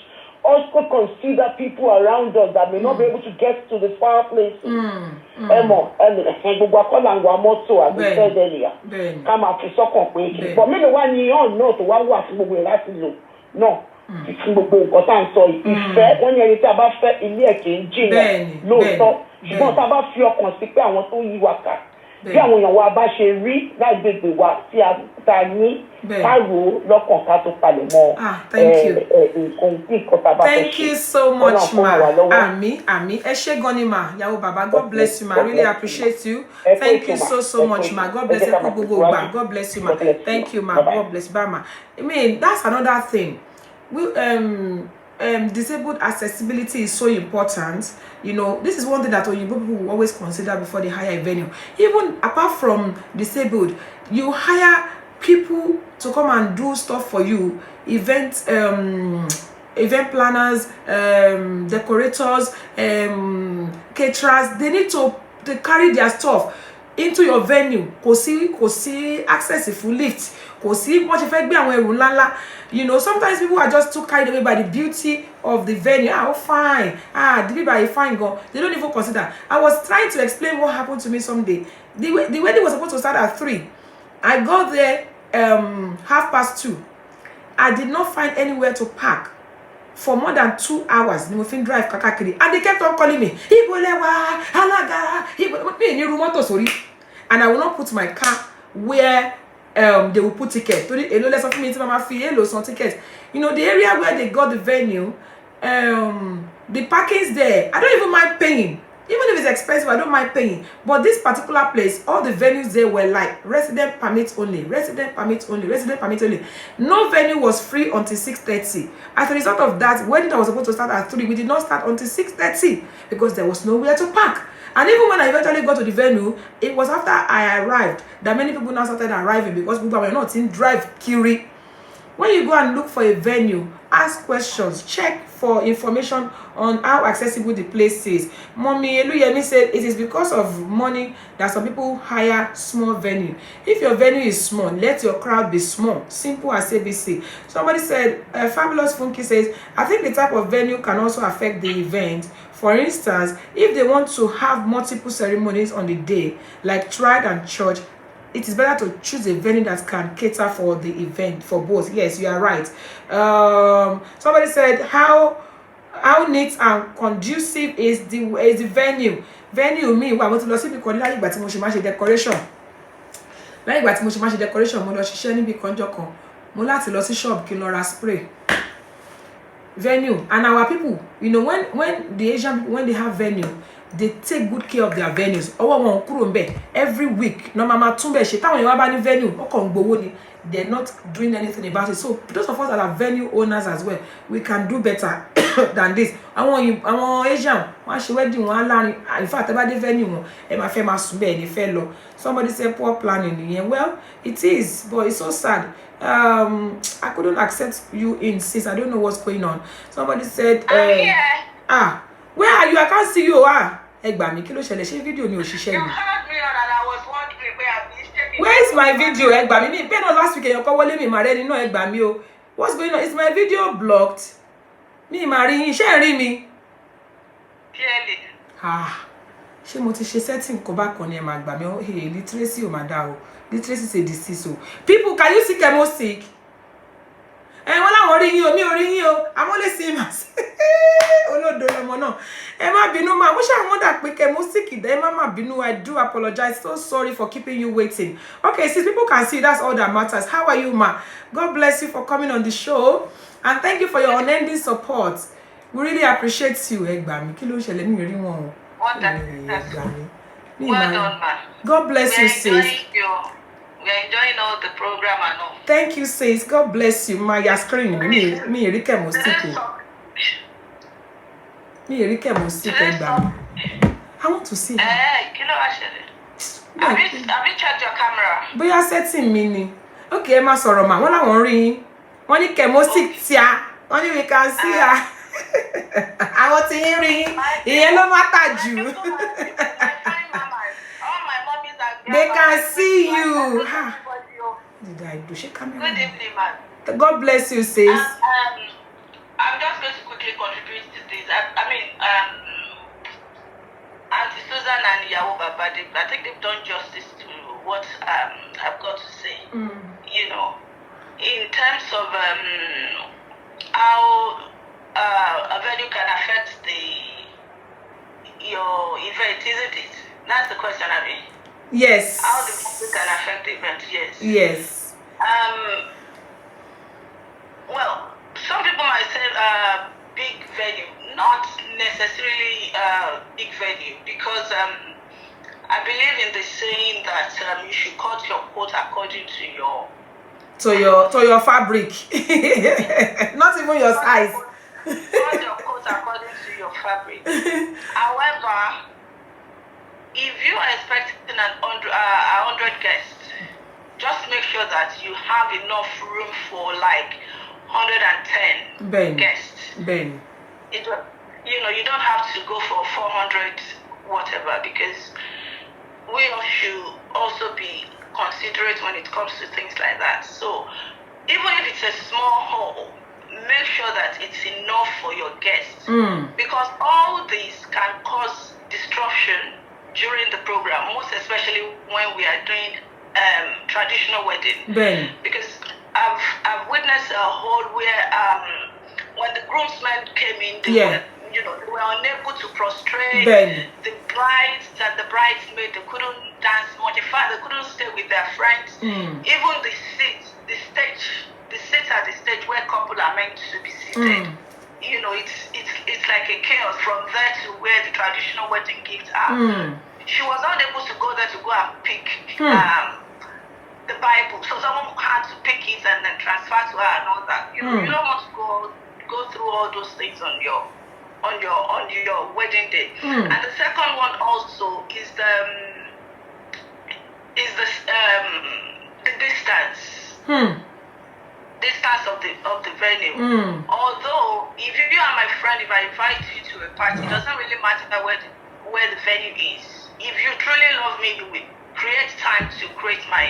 also consider people around us that may not be able to get to the far places. Gbogbo akọ́là ń wa mọ́tò as we said earlier. Ká máa fi sọ́kàn pé kí. But mélòó wá ní náà tó wá wà fún gbogbo ẹ̀ láti lò náà fún gbogbo nǹkan tá à ń sọ yìí. Ìfẹ́ wọ́n ní ẹni tí a bá fẹ́ ilé ẹ̀ kì í jìnnà lóòótọ́. Ṣùgbọ́n tá a bá fi ọkàn sí pé àwọn tó yí wa kà bí àwọn èèyàn wa bá ṣe rí lágbègbè wa tí a ní ká rò ó lọ́kàn ká tó palẹ̀ mọ́ nǹkan tí nǹkan tá a bá fẹ́ ṣe. Thank you so much ma. Àmín ẹ ṣé gan ni ma ìyàwó bàbá. God bless you ma. Really appreciate you. Thank you so much ma. God bless you gbogbo gbà. God bless you ma. Thank you ma. God bless you ma. I mean that's another thing. Disabled accessibility is so important. This is one thing that Oyinbo people will always consider before they hire a venue. Even apart from disabled, you hire people to come and do stuff for you, event planners, decorators, caterers. They need to carry their stuff into your venue. Kò sí access full lift. Kò sí bó ṣe fẹ́ gbé àwọn ẹrù ńláńlá. You know, sometimes people are just too carried away by the beauty of the venue. Oh, fine. The people are fine, girl. They don't even consider. I was trying to explain what happened to me someday. The wedding was supposed to start at 3. I got there 2:30. I did not find anywhere to park for more than 2 hours. Nimofin drive kakakiri, and they kept on calling me. Ibolewa, Alaga, sorry. And I will not put my car where they will put tickets. You know, the area where they got the venue, the parking's there. I don't even mind paying. Even if it's expensive, I don't mind paying. But this particular place, all the venues there were like resident permits only, resident permits only, resident permits only. No venue was free until 6:30. As a result of that, wedding that was supposed to start at 3, we did not start until 6:30 because there was nowhere to park. And even when I eventually got to the venue, it was after I arrived that many people now started arriving because people were not in drive Kiri. When you go and look for a venue, ask questions, check for information on how accessible the place is. Mommy Eluyemi said it is because of money that some people hire small venue. If your venue is small, let your crowd be small. Simple as ABC. Somebody said, Fabulous Funky says, I think the type of venue can also affect the event. For instance, if they want to have multiple ceremonies on the day, like Tried and Church, it is better to choose a venue that can cater for the event for both. Yes, you are right. Somebody said how neat and conducive is the venue. Venue me wa mo ti lọ síbi kan láyé ìgbà tí mo ṣe máa ṣe decoration. Láyé ìgbà tí mo ṣe máa ṣe decoration, mo lọ ṣiṣẹ́ níbi kanjọ kan. Mo láti lọ sí shop kí n lọ ra spray. Venue, and our people, you know, when the Asian people, when they have venue, they take good care of their venues. Every week, no mama tumbe she táwọn èèyàn bá ní venue, ó kàn gbowó ni. They're not doing anything about it. So those of us that are venue owners as well, we can do better than this. Àwọn Asian, wọ́n ṣe wedding wọn láàrin. In fact, about the venue wọn, ẹ máa fẹ́ máa sùn bẹ́ẹ̀ ni fẹ́ lọ. Somebody said poor planning. Yeah, well, it is, but it's so sad. I couldn't accept you in, sis. I don't know what's going on. Somebody said, here. Where are you? I can't see you. Ẹgbà mi, kí ló ṣẹlẹ̀? Ṣé video ni ò ṣiṣẹ́ ni? You heard me and I was wondering where I've been checking. Where is my video? Ẹgbà mi, mi pé no last week èèyàn kọ́ wọlé mi mà rẹ́ nínú ẹgbà mi o. What's going on? Is my video blocked? Mi mà rí yín, ṣé ẹ rí mi? Clearly. Ṣé mo ti ṣe setting kò bá kan ni ẹ máa gbà mí? Hey, literacy ò máa dá o. Literacy is a disease o. People, can you see Kemo sick? Wọ́n láwọn rí yín o, mi ò rí yín o. I'm only seeing myself. Olódo lọmọ náà. Ẹ má bínú ma. Mo ṣá wọ́n dà pé Kemo sick ìdá. Ẹ má bínú. I do apologize. So sorry for keeping you waiting. Okay, since people can see, that's all that matters. How are you, ma? God bless you for coming on the show. And thank you for your unending support. We really appreciate you. Ẹgbà mi, kí ló ṣẹlẹ̀ mi rí wọn o. Well done, ma. God bless you, sis. We're enjoying all the program and all. Thank you, sis. God bless you. My screen. Me Erike mo sick. Me Erike mo sick. I want to see. Kilo actually. Have you checked your camera? Bóyá setting mi ni. Okay, ẹ má sọ̀rọ̀ ma. Wọ́n láwọn rí yín. Wọ́n ní Kemo sick tia. Wọ́n ní we can see her. Àwọn tí yín rí yín. Ìyẹn ló matter jù. They can see you. Did I do she camera? Good evening, man. God bless you, sis. I'm just going to quickly contribute to this. Auntie Susan and Yawo Baba, I think they've done justice to what I've got to say. You know, in terms of how a venue can affect your event, isn't it? That's the question, I mean. Yes. How the venue can affect the event, yes. Yes. Well, some people might say big venue, not necessarily big venue, because I believe in the saying that you should cut your coat according to your fabric, not even your size. Cut your coat according to your fabric. However, if you are expecting 100 guests, just make sure that you have enough room for like 110 guests. You don't have to go for 400 whatever, because we should also be considerate when it comes to things like that. So even if it's a small hall, make sure that it's enough for your guests, because all these can cause disruption during the program, most especially when we are doing traditional wedding. Because I've witnessed a hall where when the groomsmen came in, they were unable to prostrate. The brides and the bridesmaids, they couldn't dance much. In fact, they couldn't stay with their friends. Even the seats at the stage where couple are meant to be seated. It's like a chaos from there to where the traditional wedding gifts are. She was not able to go there to go and pick the Bible, so someone had to pick it and then transfer to her and all that. You don't want to go through all those things on your wedding day. And the second one also is the distance. Distance of the venue. Although if you are my friend, if I invite you to a party, it doesn't really matter where the venue is. If you truly love me, you will create time to create my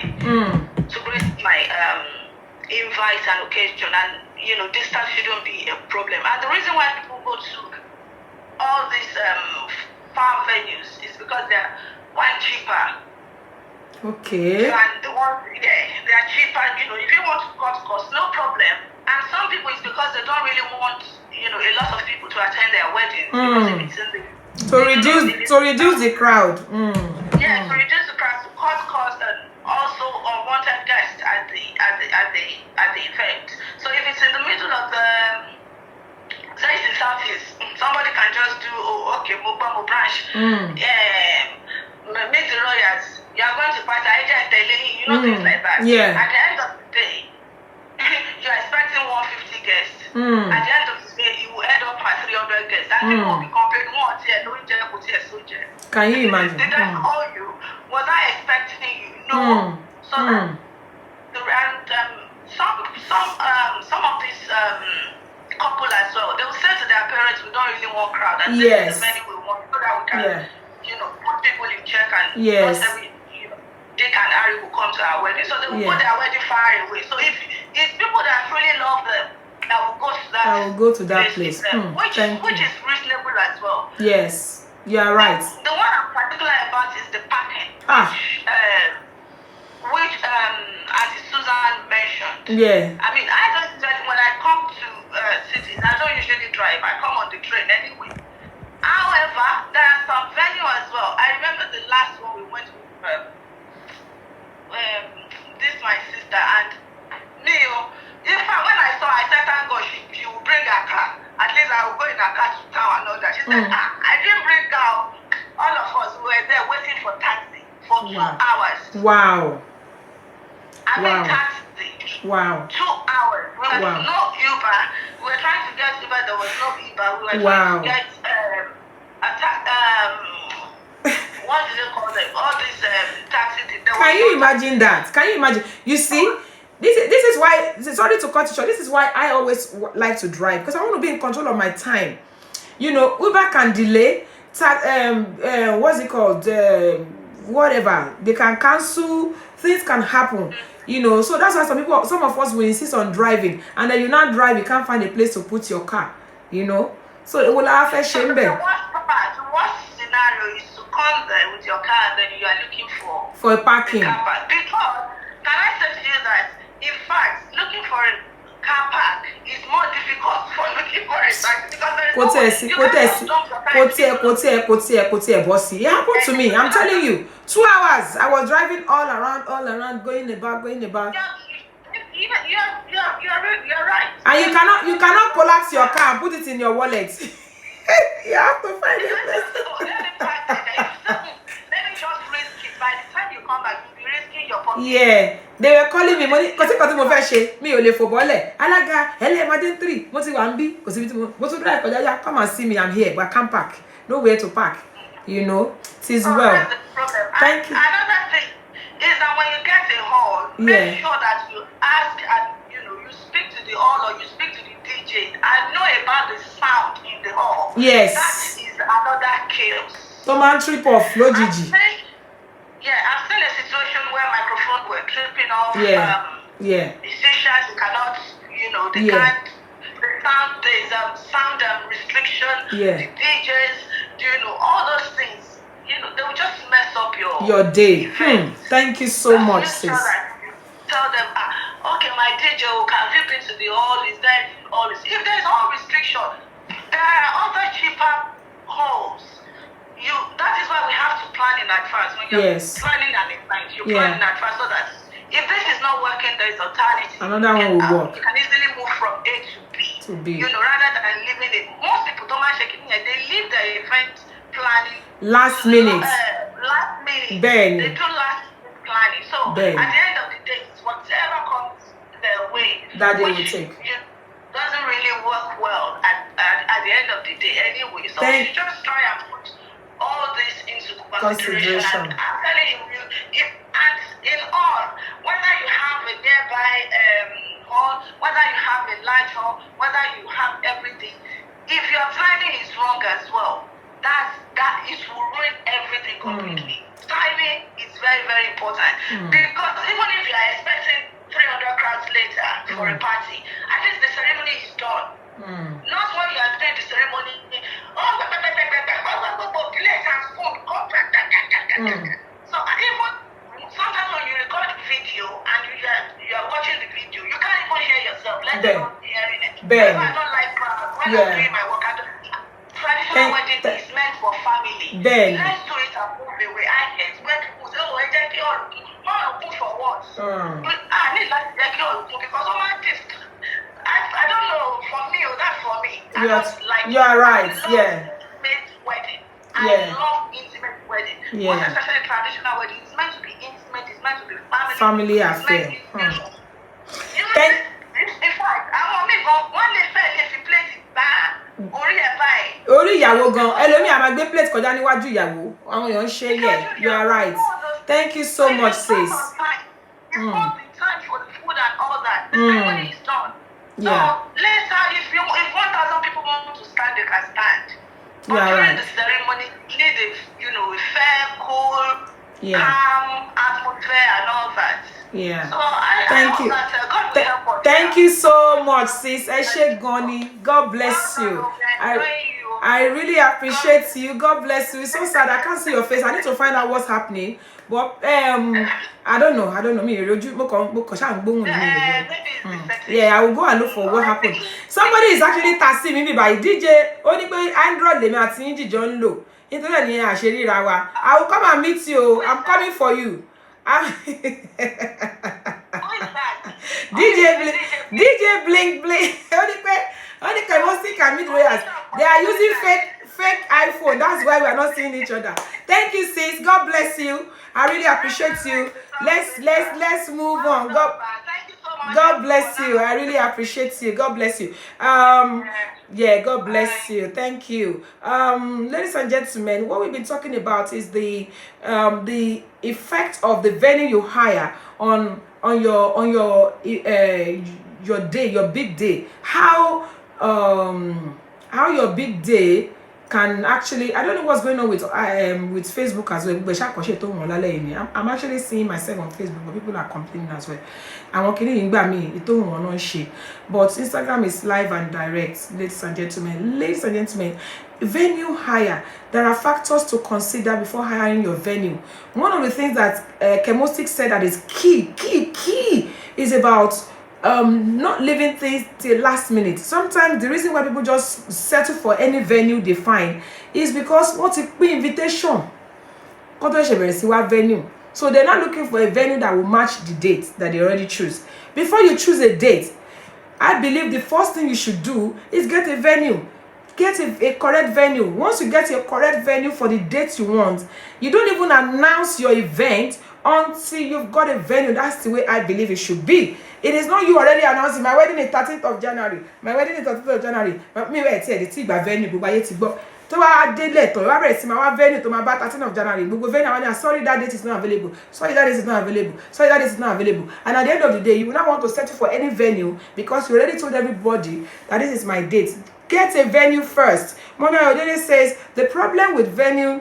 invite and occasion, and distance shouldn't be a problem. And the reason why people go to all these farm venues is because they're one cheaper. Okay. And the ones, they are cheaper. If you want to cut costs, no problem. And some people, it's because they don't really want, a lot of people to attend their wedding, because if it's in the to reduce the crowd. Yeah, to reduce the crowd, to cut costs, and also unwanted guests at the event. So if it's in the middle of the, say it's in Southeast, somebody can just do Mobile branch. Meet the royals. You are going to party, things like that. Yeah. At the end of the day, you are expecting 150 guests. At the end of the day, you will end up at 300 guests. And people will be complaining, can you imagine? Did I call you? Was I expecting you? No. So that some of these couple as well, they will say to their parents, we don't really want crowd, and this is the venue we want, so that we can put people in check, and not every Dick and Harry will come to our wedding. So they will put their wedding far away. So if it's people that really love them, that will go to that place. Which is reasonable as well. Yes, you are right. The one I'm particular about is the parking, which Auntie Susan mentioned. I mean, I don't usually, when I come to cities, I don't usually drive. I come on the train anyway. However, there are some venue as well. I remember the last one we went to. This my sister, and Neil. In fact, when I said, thank God she will bring her car. At least I will go in her car to town and all that. She said, I didn't bring her. All of us were there waiting for taxi for 2 hours. Wow. I mean, taxi. Wow. 2 hours. We had no Uber. We were trying to get Uber. There was no Uber. We were trying to get what do they call them? All these taxi. Can you imagine that? Can you imagine? You see, this is why. Sorry to cut you short. This is why I always like to drive, because I want to be in control of my time. Uber can delay. What's it called? Whatever, they can cancel. Things can happen. So that's why some of us will insist on driving, and then you not drive, you can't find a place to put your car. So it will have a shame. The worst scenario is to come there with your car and then you are looking for a parking. Car park. Because can I say to you that in fact looking for a car park is more difficult for looking for a park, because there is bossy. It happened to me. I'm telling you, 2 hours. I was driving all around, going about. You're right. And you cannot collapse your car and put it in your wallet. You have to find a place. Let me just risk it. By the time you come back, you'll be risking your pocket. Yeah, they were calling me money. Because mo fẹ́ ṣe mi ò lè fò bọ́lẹ̀. Alága Madden 3. Mo ti wà níbí. Kò sí bí mo tún drive kọjá. Come and see me. I'm here, but I can't park. Nowhere to park. It is well. That's the problem. Thank you. Another thing is that when you get a hall, make sure that you ask and you speak to the hall or you speak to the DJ and know about the sound in the hall. Yes. That is another chaos. Someone trip off, no Gigi. I've seen a situation where microphones were tripping off. Musicians cannot, they can't. There's sound restriction. The DJs, all those things. They will just mess up your day. Thank you so much, sis. Tell them, okay, my DJ, can you been to the hall? Is there all this? If there's all restriction, there are other cheaper halls. That is why we have to plan in advance. When you're planning an event, you plan in advance so that if this is not working, there is alternative. Another one will work. You can easily move from A to B. Rather than leaving it. Most people don't mind shaking here. They leave the event planning last minute. They do last minute planning. So at the end of the day, it's whatever comes their way that they will take. Doesn't really work well at the end of the day anyway. So you just try and put all this into consideration. And I'm telling you, and in all, whether you have a nearby hall, whether you have a large hall, whether you have everything, if your timing is wrong as well, that will ruin everything completely. Timing is very, very important because even if you are expecting 300 crowds later for a party, at least the ceremony is done. Not when you are doing the ceremony, so even sometimes when you record video and you are watching the video, you can't even hear yourself, let alone hearing it. So I don't like when I'm doing my work. Traditional wedding is meant for family. Let's do it and move away. I hate when people say, oh, I take it all. Put for what? I need like take it all because all my this. I don't know. For me, that's for me. You are right. Intimate wedding. I love intimate wedding. Most especially traditional wedding. It's meant to be intimate. It's meant to be family affair. In fact, I want me go one day if you play it back. Orí ìyàwó gan ẹlòmíì a máa gbé plate kọjá níwájú ìyàwó àwọn èèyàn ń ṣe you are right. Thank you so much, sis. It's not the time for the food and all that. The ceremony is done. So later, if 1,000 people want to stand, they can stand. But during the ceremony, you need a fair, cool, calm atmosphere and all that. So Thank you so much, sis. Eshe Goni. God bless you. I really appreciate you. God bless you. It's so sad. I can't see your face. I need to find out what's happening. But I don't know. Me, I will go and look for what happened. Somebody is actually taxing me by DJ. Only by Android, they are seeing John Low. I will come and meet you. I'm coming for you. DJ Blink Blink. Only they are using fake iPhone. That's why we are not seeing each other. Thank you, sis. God bless you. I really appreciate you. Let's move on. God bless you. I really appreciate you. God bless you. God bless you. Thank you. Ladies and gentlemen, what we've been talking about is the effect of the venue you hire on your day, your big day. How your big day can actually, I don't know what's going on with Facebook as well. I'm actually seeing myself on Facebook, but people are complaining as well. But Instagram is live and direct, ladies and gentlemen. Venue hire, there are factors to consider before hiring your venue. One of the things that Chemostic said that is key is about not leaving things till last minute. Sometimes the reason why people just settle for any venue they find is because what's a invitation venue. So they're not looking for a venue that will match the date that they already choose. Before you choose a date, I believe the first thing you should do is get a venue. Get a correct venue. Once you get a correct venue for the date you want, you don't even announce your event until you've got a venue. That's the way I believe it should be. It is not you already announcing my wedding is 13th of January. My wedding is 13th of January. Me wait here the venue. tó wá délẹ̀ tó wá bẹ̀rẹ̀ sí máa wá venue tó máa bá 13 of January gbogbo venue àwọn sorry that date is not available, sorry that date is not available, sorry that date is not available, and at the end of the day you will not want to settle for any venue because you already told everybody that this is my date. Get a venue first. Mommy Ayodele says the problem with venue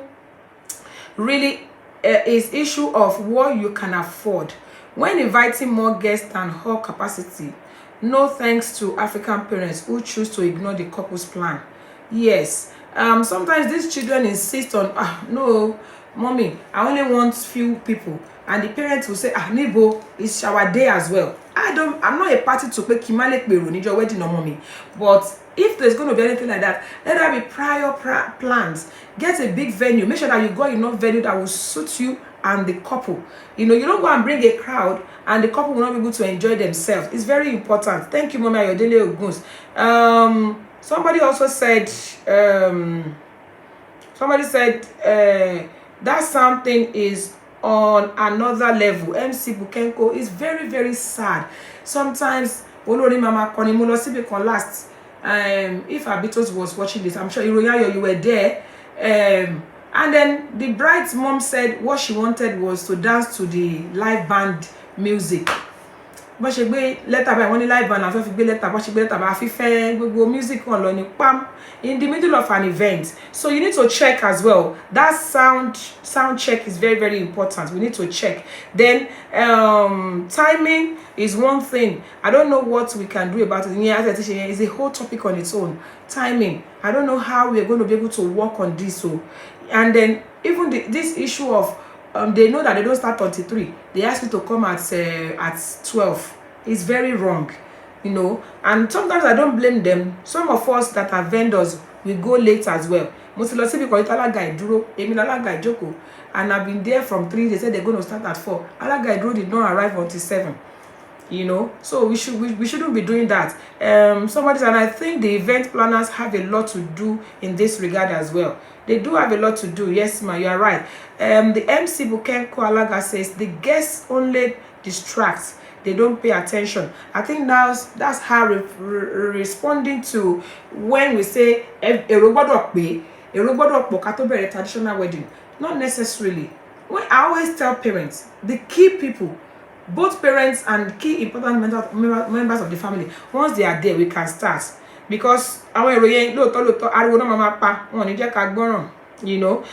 really is issue of what you can afford. When inviting more guests than hall capacity, no thanks to African parents who choose to ignore the couple's plan. Yes, sometimes these children insist on, no, mommy, I only want few people. And the parents will say, Nibo, it's our day as well. I'm not a party to pay Kimale Peru, need your wedding or mommy. But if there's going to be anything like that, let there be prior plans. Get a big venue. Make sure that you got enough venue that will suit you and the couple. You know, you don't go and bring a crowd and the couple will not be able to enjoy themselves. It's very important. Thank you, Mommy Ayodele Oguns. Somebody also said, that something is on another level. MC Bukenko is very, very sad. Sometimes, Olori Mama Konimulo Sibikon last. If Abitos was watching this, I'm sure you were there. And then the bride's mom said what she wanted was to dance to the live band music. But she be letter by one live band, and be letter, but she be letter by go music on loni pam in the middle of an event. So you need to check as well. That sound check is very, very important. We need to check. Then timing is one thing. I don't know what we can do about it. It's a whole topic on its own. Timing. I don't know how we are going to be able to work on this. So, and then even this issue of they know that they don't start until 3. They ask you to come at 12. It's very wrong, you know. And sometimes I don't blame them. Some of us that are vendors, we go late as well. And I've been there from 3. They said they're going to start at 4. Alaga did not arrive until 7. You know, so we shouldn't be doing that. Somebody said, and I think the event planners have a lot to do in this regard as well. They do have a lot to do. Yes, ma, you are right. The MC Bukenko Alaga says the guests only distract. They don't pay attention. I think now that's how responding to when we say a traditional wedding. Not necessarily. When I always tell parents, the key people, both parents and key important members of the family, once they are there, we can start. Because you know,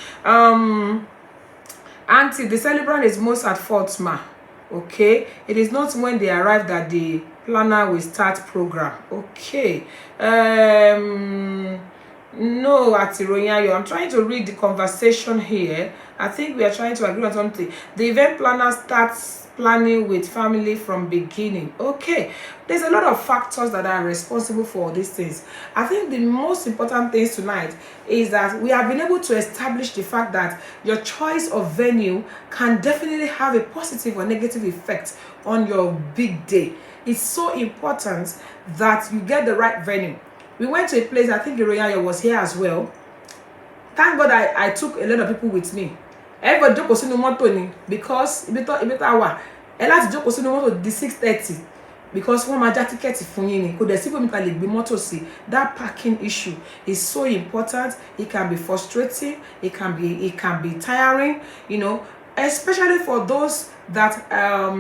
until the celebrant is most at fault, ma. Okay, it is not when they arrive that the planner will start program. Okay. No, Atiroyayo, I'm trying to read the conversation here. I think we are trying to agree on something. The event planner starts planning with family from beginning. Okay, there's a lot of factors that are responsible for these things. I think the most important things tonight is that we have been able to establish the fact that your choice of venue can definitely have a positive or negative effect on your big day. It's so important that you get the right venue. We went to a place, I think Iroyaya was here as well. Thank God I took a lot of people with me. Everybody jókòó sínú mọ́tò ni because ibi tá wà ẹ láti jókòó sínú mọ́tò di 6:30 because wọ́n máa já tíkẹ́ẹ̀tì fún yín ni kò dẹ̀ sí pé mi ta lè gbé mọ́tò sí. That parking issue is so important. It can be frustrating. It can be tiring, you know, especially for those that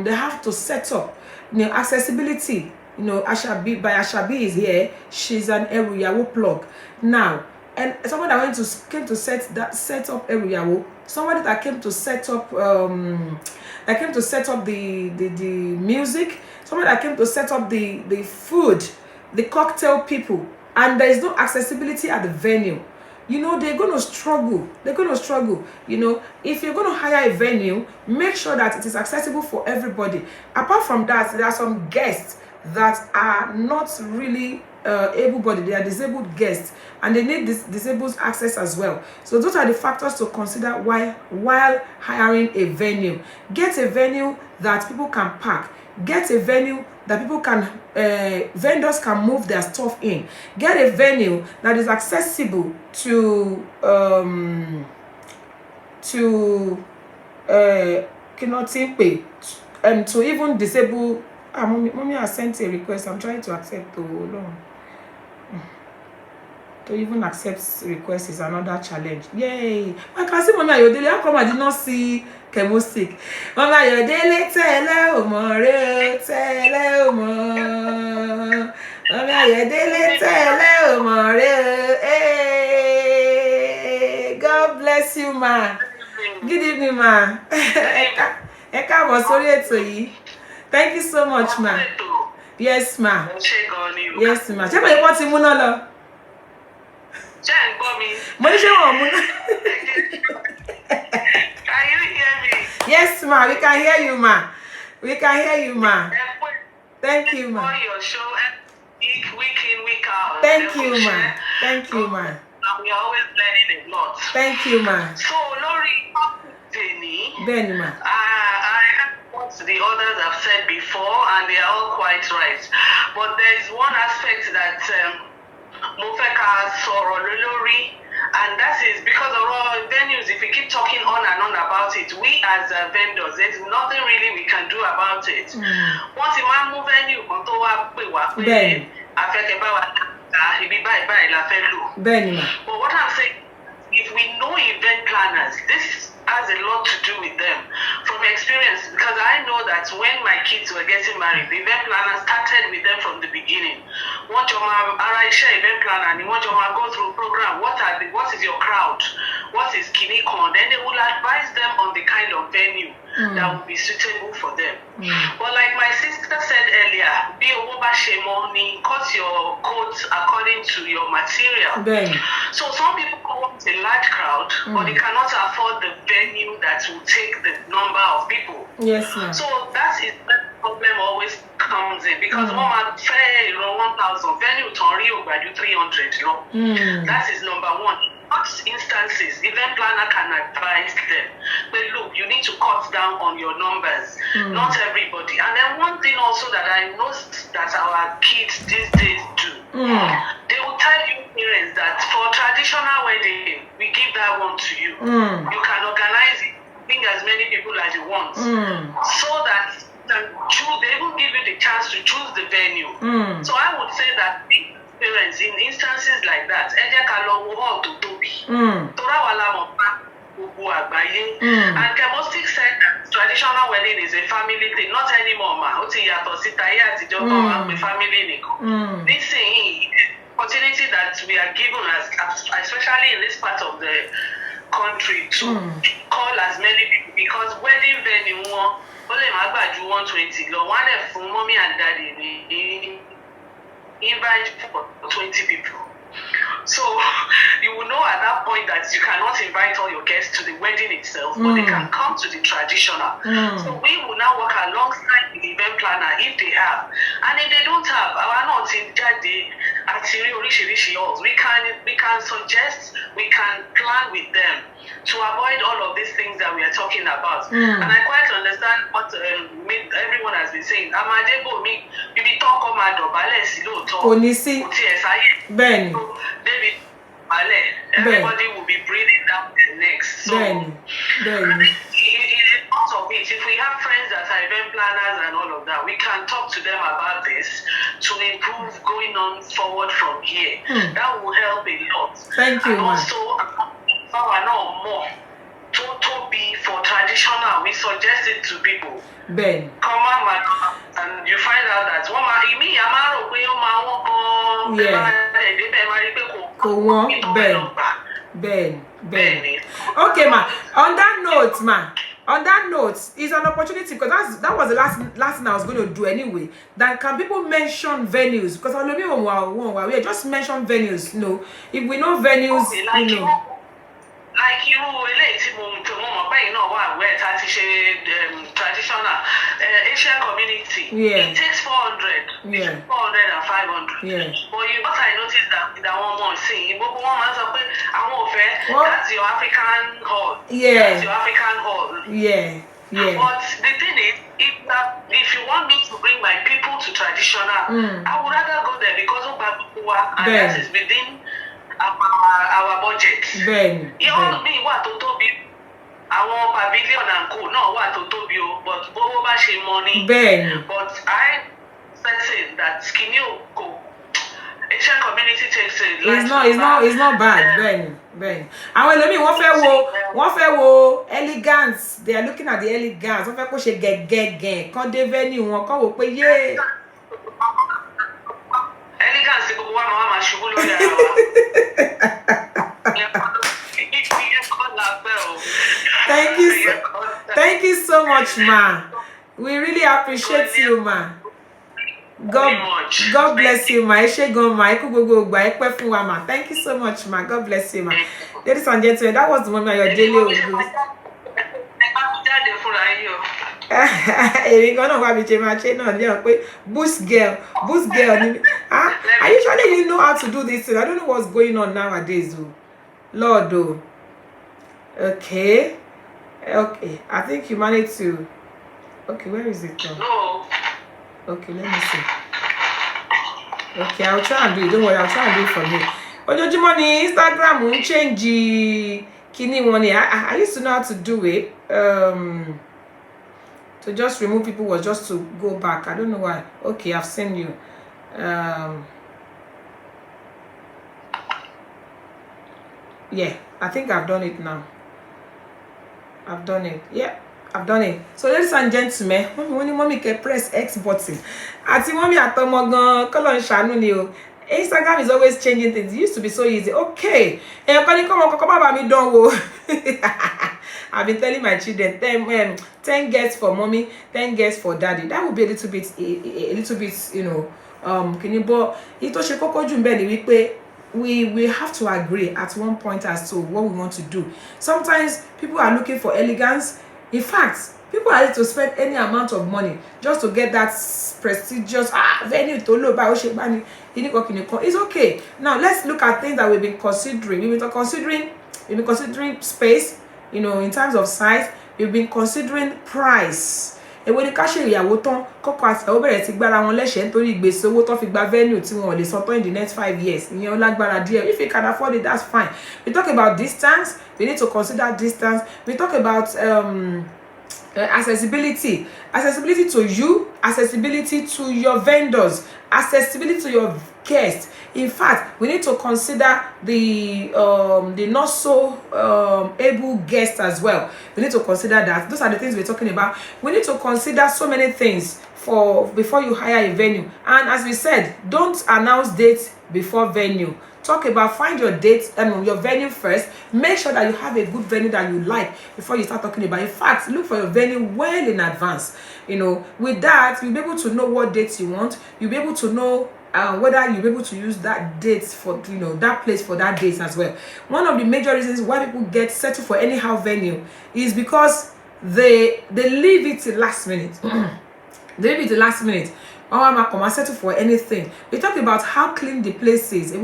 they have to set up, you know, accessibility. You know, Ashabi is here. She's an Eruyawo plug now, and someone that came to set up Eruyawo. Somebody that came to set up the music. Somebody that came to set up the food, the cocktail people, and there is no accessibility at the venue. You know, they're going to struggle. You know, if you're going to hire a venue, make sure that it is accessible for everybody. Apart from that, there are some guests that are not really able-bodied. They are disabled guests, and they need this disabled access as well. So those are the factors to consider while hiring a venue. Get a venue that people can park. Get a venue that people can vendors can move their stuff in. Get a venue that is accessible to even disabled. Mommy has sent a request. I'm trying to accept. Hold on. To even accept requests is another challenge. Yay! I can see Mama Ayodele. How come I did not see chemo stick? Mama Ayodele, tele omore, tele omo. Mama Ayodele, tele omore. Hey, God bless you, ma. Good evening, ma. Eka was sorry to you. Thank you so much, ma. Yes, ma. Yes, ma. Check my what you know. Money show. Can you hear me? Yes, ma. We can hear you, ma. We can hear you, ma. Thank you, ma. Your show week in, week out. Thank you, ma. Thank you, ma. And we are always learning a lot. Thank you, ma. So, Lori, Benny, ma. I heard what the others have said before, and they are all quite right. But there is one aspect that Mofeka Soro Lori, and that is because of all venues. If we keep talking on and on about it, we as vendors, there's nothing really we can do about it. Once you want move venue, Ben. Ben. But what I'm saying, if we know event planners, this has a lot to do with them from experience, because I know that when my kids were getting married, the event planner started with them from the beginning. What your event planner, and what your go through program, what is your crowd, what is KiniCon, then they will advise them on the kind of venue that will be suitable for them. But like my sister said earlier, be a money, cut your coats according to your material. So some people want a large crowd, but they cannot afford the venue that will take the number of people. Yes, ma'am. So that is where the problem always comes in, because one man say 1,000 venue Tonrio by 300. That is number one. Most instances, event planner can advise them, but look, you need to cut down on your numbers. Not everybody. And then one thing also that I noticed that our kids these days do, they will tell you parents that for traditional wedding, we give that one to you. You can organize it, bring as many people as you want, so that choose. They will give you the chance to choose the venue. So I would say that parents, in instances like that, and Chemostic said that traditional wedding is a family thing, not anymore, ma. Family. This thing, opportunity that we are given, especially in this part of the country, to call as many people, because wedding venue only 120. One from mommy and daddy invite for 20 people. So you will know at that point that you cannot invite all your guests to the wedding itself, but they can come to the traditional. So we will now work alongside the event planner if they have. And if they don't have, our not in Jadi, we can suggest, we can plan with them to avoid all of these things that we are talking about. And I quite understand what everyone has been saying. Amadebo mi bibi talk o ma dobale si lo to. Onisi. Ben. Everybody will be breathing down their necks. So Ben. Out of it, if we have friends that are event planners and all of that, we can talk to them about this to improve going on forward from here. That will help a lot. Thank you. And also, more to be for traditional, we suggest it to people. Ben. Come on, madam, and you find out that Ben. Okay, ma. On that note, it's an opportunity, because that was the last thing I was going to do anyway. That can people mention venues? Because we just mention venues. No, if we know venues, you know. Like you, traditional Asian community. Yeah. It takes 400. Yeah. 400 and 500. Yeah. But what I noticed that one more thing, that's your African hall. Yeah. That's your African hall. Yeah. But the thing is, if you want me to bring my people to traditional, I would rather go there because of Babua, and that is within our budget. Our pavilion and co no what to Tobio, but Boba she money. But I certain that skinny go Christian community takes it. It's not bad. Ben. Àwọn ẹlòmíì wọ́n fẹ́ wo elegance. They are looking at the elegance. Wọ́n fẹ́ kó ṣe gẹ̀gẹ̀gẹ̀ kan dé venue wọn kàn wò pé yé. Elegance gbogbo wa máa ṣubú lórí ara wa. Thank you so much, ma. We really appreciate you, ma. God bless you, ma. Thank you so much, ma. God bless you, ma. Ladies and gentlemen, that was the moment of your daily boost. Boost girl. I usually didn't know how to do this thing. I don't know what's going on nowadays, though. Lord, though. Okay. I think you managed to. Okay, where is it now? No. Okay, let me see. Okay, I'll try and do it. Don't worry, I'll try and do it from here. Ojoojúmọ́ ni Instagram won't change kini one. I used to know how to do it. To just remove people was just to go back. I don't know why. Okay, I've seen you. Yeah, I think I've done it now. I've done it. Yeah, I've done it. So ladies and gentlemen, mommy can press X button. Àti mommy atomo gan kolon ṣàánú ni o. Instagram is always changing things. It used to be so easy. Okay. I've been telling my children 10 guests for mommy, 10 guests for daddy. That would be a little bit, you know, can you but ito ṣe kókó jù ńbẹ̀ ni wípé we have to agree at one point as to what we want to do. Sometimes people are looking for elegance. In fact, people are ready to spend any amount of money just to get that prestigious venue to low by Oshebani. It's okay. Now let's look at things that we've been considering. We've been considering space, you know, in terms of size. We've been considering price. Èwo ni ká ṣe ìyàwó tán kọ́kọ́ àti ìyàwó bẹ̀rẹ̀ sí gbára wọn lẹ́sẹ̀ nítorí gbèsè owó tó fi gba venue tí wọn ò lè san tán in the next 5 years. Ìyẹn ó lágbára díẹ̀. If you can afford it, that's fine. We talk about distance. We need to consider distance. We talk about accessibility to you, accessibility to your vendors, accessibility to your guests. In fact, we need to consider the not so able guests as well. We need to consider that. Those are the things we're talking about. We need to consider so many things before you hire a venue. And as we said, don't announce dates before venue. Talk about, find your date and your venue first. Make sure that you have a good venue that you like before you start talking about. In fact, look for your venue well in advance. You know, with that, you'll be able to know what dates you want. You'll be able to know whether you'll be able to use that date for, you know, that place for that date as well. One of the major reasons why people get settled for anyhow venue is because they leave it till last minute. They leave it till last minute. I'm settle for anything. We talk about how clean the place is. You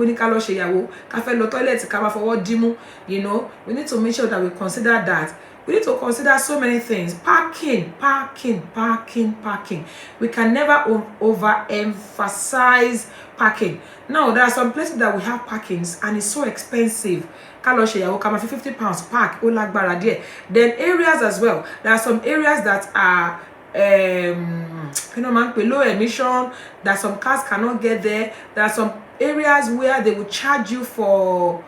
know, we need to make sure that we consider that. We need to consider so many things. Parking. We can never overemphasize parking. Now, there are some places that we have parkings and it's so expensive. £50 park. Then areas as well. There are some areas that are low emission, that some cars cannot get there. There are some areas where they will charge you for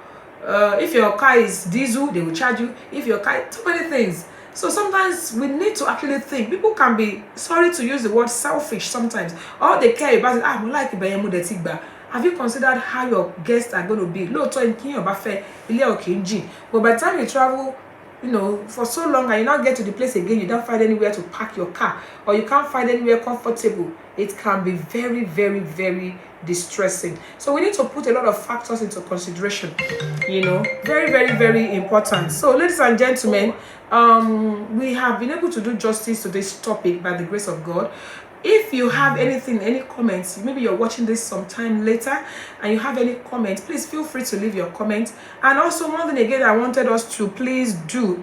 if your car is diesel, they will charge you. If your car, too many things. So sometimes we need to actually think. People can be, sorry to use the word, selfish sometimes. All they care about is have you considered how your guests are going to be? But by the time you travel, you know, for so long and you now get to the place again, you don't find anywhere to park your car, or you can't find anywhere comfortable, it can be very, very, very distressing. So we need to put a lot of factors into consideration, you know, very, very, very important. So ladies and gentlemen, we have been able to do justice to this topic by the grace of God. If you have anything, any comments, maybe you're watching this sometime later and you have any comments, please feel free to leave your comments. And also, one thing again I wanted us to please do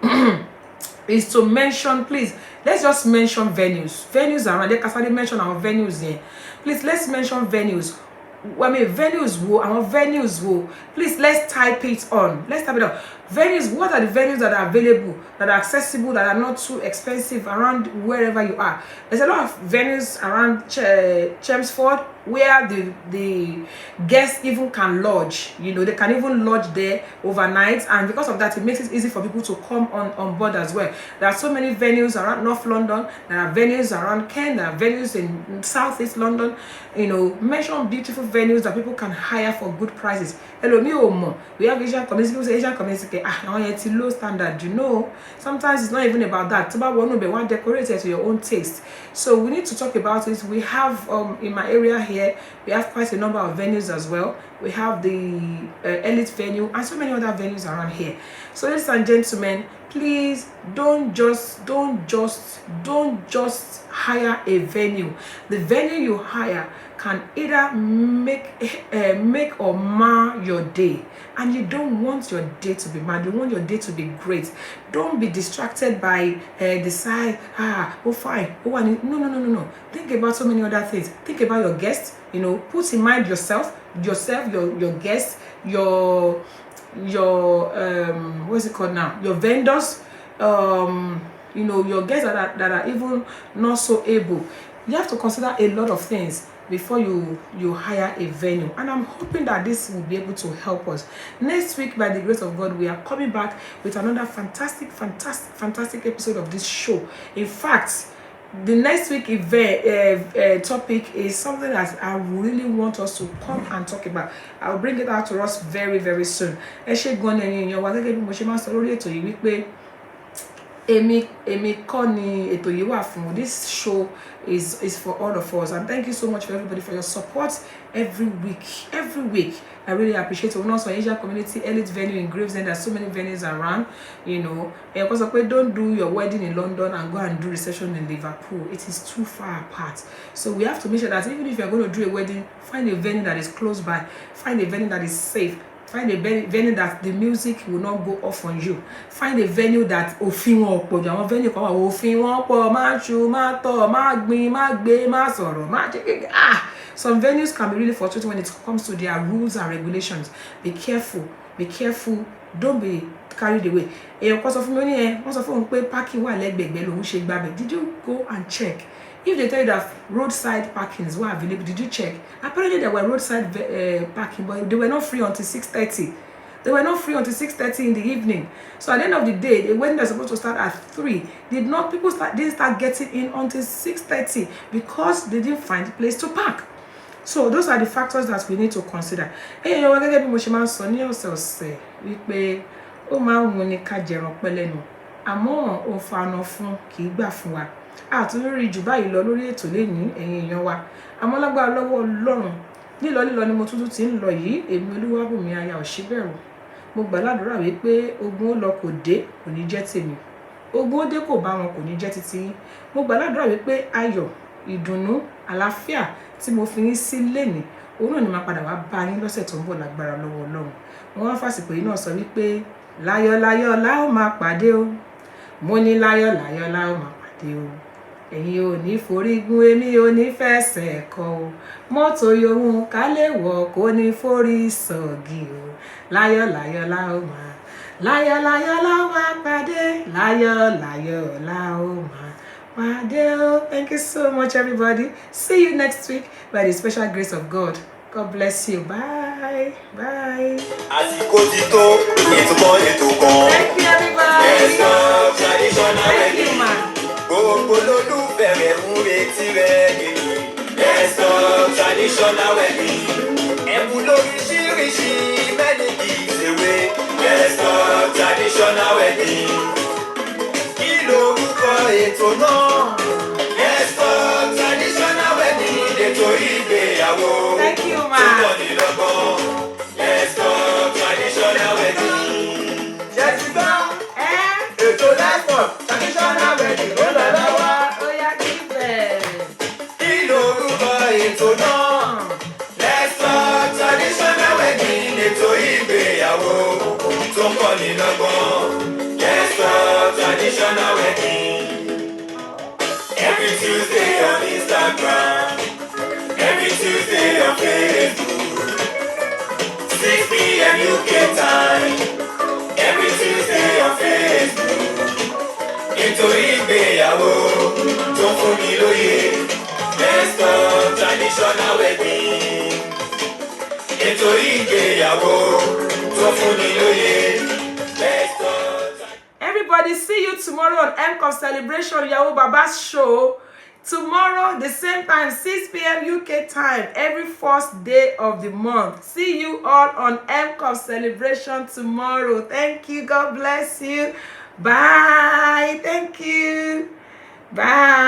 is to mention, please, let's just mention venues. Venues around there, because I didn't mention our venues here. Please, let's mention venues. I mean, venues will, our venues will. Please, let's type it on. Let's type it on. Venues, what are the venues that are available, that are accessible, that are not too expensive around wherever you are? There's a lot of venues around Chelmsford where the guests even can lodge. You know, they can even lodge there overnight, and because of that, it makes it easy for people to come on board as well. There are so many venues around North London, there are venues around Kent, there are venues in Southeast London. You know, mention beautiful venues that people can hire for good prices. Hello, me omo. We have Asian community, people say Asian community, it's low standard. You know, sometimes it's not even about that. It's about one decorate it to your own taste. So we need to talk about it. We have in my area here, we have quite a number of venues as well. We have the elite venue and so many other venues around here. So ladies and gentlemen, please don't just hire a venue. The venue you hire can either make or mar your day, and you don't want your day to be marred. You want your day to be great. Don't be distracted by the side. Fine. No. Think about so many other things. Think about your guests. You know, put in mind yourself, your guests, your what's it called now? Your vendors. You know, your guests that are even not so able. You have to consider a lot of things before you hire a venue, and I'm hoping that this will be able to help us. Next week, by the grace of God, we are coming back with another fantastic episode of this show. In fact, the next week event topic is something that I really want us to come and talk about. I'll bring it out to us very, very soon. This show is for all of us, and thank you so much for everybody for your support every week. I really appreciate it. Also, Asian community elite venue in Gravesend. There's so many venues around, you know. And because of don't do your wedding in London and go and do reception in Liverpool. It is too far apart. So we have to make sure that even if you're going to do a wedding, find a venue that is close by, find a venue that is safe. Find a venue that the music will not go off on you. Find a venue that some venues can be really frustrating when it comes to their rules and regulations. Be careful. Don't be carried away. Did you go and check? If they tell you that roadside parkings were available, did you check? Apparently there were roadside parking, but they were not free until 6:30. They were not free until 6:30 in the evening. So at the end of the day, when they're supposed to start at 3, people didn't start getting in until 6:30 because they didn't find a place to park. So those are the factors that we need to consider. Àtúnrí jù báyìí lọ lórí ètò lẹ́ni ẹ̀yin èèyàn wa. Àmọ́ lágbára lọ́wọ́ Ọlọ́run lílọ ni mo tún ti ń lọ yìí. Èmi Olúwabùnmi aya Òṣìbẹ̀rù. Mo gbà ládùúrà wípé ogun ó lọ kò dé kò ní jẹ́ tèmi. Ogun ó dé kò bá wọn kò ní jẹ́ títí yín. Mo gbà ládùúrà wípé ayọ̀, ìdùnnú, àlàáfíà tí mo fi yín sí lẹ́ni, òun náà ni máa padà wá bá yín lọ́sẹ̀ tó ń bọ̀ lágbára lọ́wọ́ Ọlọ́run. Mo wá fàsìkò yìí náà sọ wípé láyọ̀ la ó máa pàdé o. Mo ní láyọ̀ la ó máa pàdé o. Ẹ̀yin ò ní forí gún, èmi ò ní fẹsẹ̀ kọ o. Mọ́tò yòówù ká lè wọ̀ kó ní forí sọ̀gì o. Láyọ̀ la ó máa pàdé. Láyọ̀ la ó máa pàdé o. Thank you so much, everybody. See you next week by the special grace of God. God bless you. Bye. Àsìkò ti tó, ètò kan. Thank you, everybody. Ẹ̀sọ́ traditional Thank you, wedding. ma. Gbogbo lólùfẹ́ rẹ̀ ń retí rẹ̀ gèlè. Ẹ̀sọ́ traditional wedding. Ẹ̀bùn lóríṣiríṣi many gives away. Ẹ̀sọ́ traditional wedding. Kí lorúkọ ètò náà? Ẹ̀sọ́ traditional wedding. Ètò ìgbéyàwó. Thank you, ma. Tó pọ̀ ní lọ́gbọ́n. Ẹ̀sọ́ traditional wedding. Ṣé ti gbọ́? Ètò lẹ́sọ̀ traditional wedding ló lọ lọ́wọ́. Ó yá kí bẹ́ẹ̀. Kí lorúkọ ètò náà? Lẹ́sọ̀ traditional wedding. Ètò ìgbéyàwó tó ń kọ́ni lọ́gbọ́n. Lẹ́sọ̀ traditional wedding. Every Tuesday on Instagram. Every Tuesday on Facebook. 6 p.m. UK time. Every Tuesday. ìgbéyàwó tó fúnni lóye. Let's talk. Everybody, see you tomorrow on MCOF Celebration Iyawo Baba's show. Tomorrow, the same time, 6 p.m. UK time, every first day of the month. See you all on MCOF Celebration tomorrow. Thank you. God bless you. Bye. Thank you. Bye.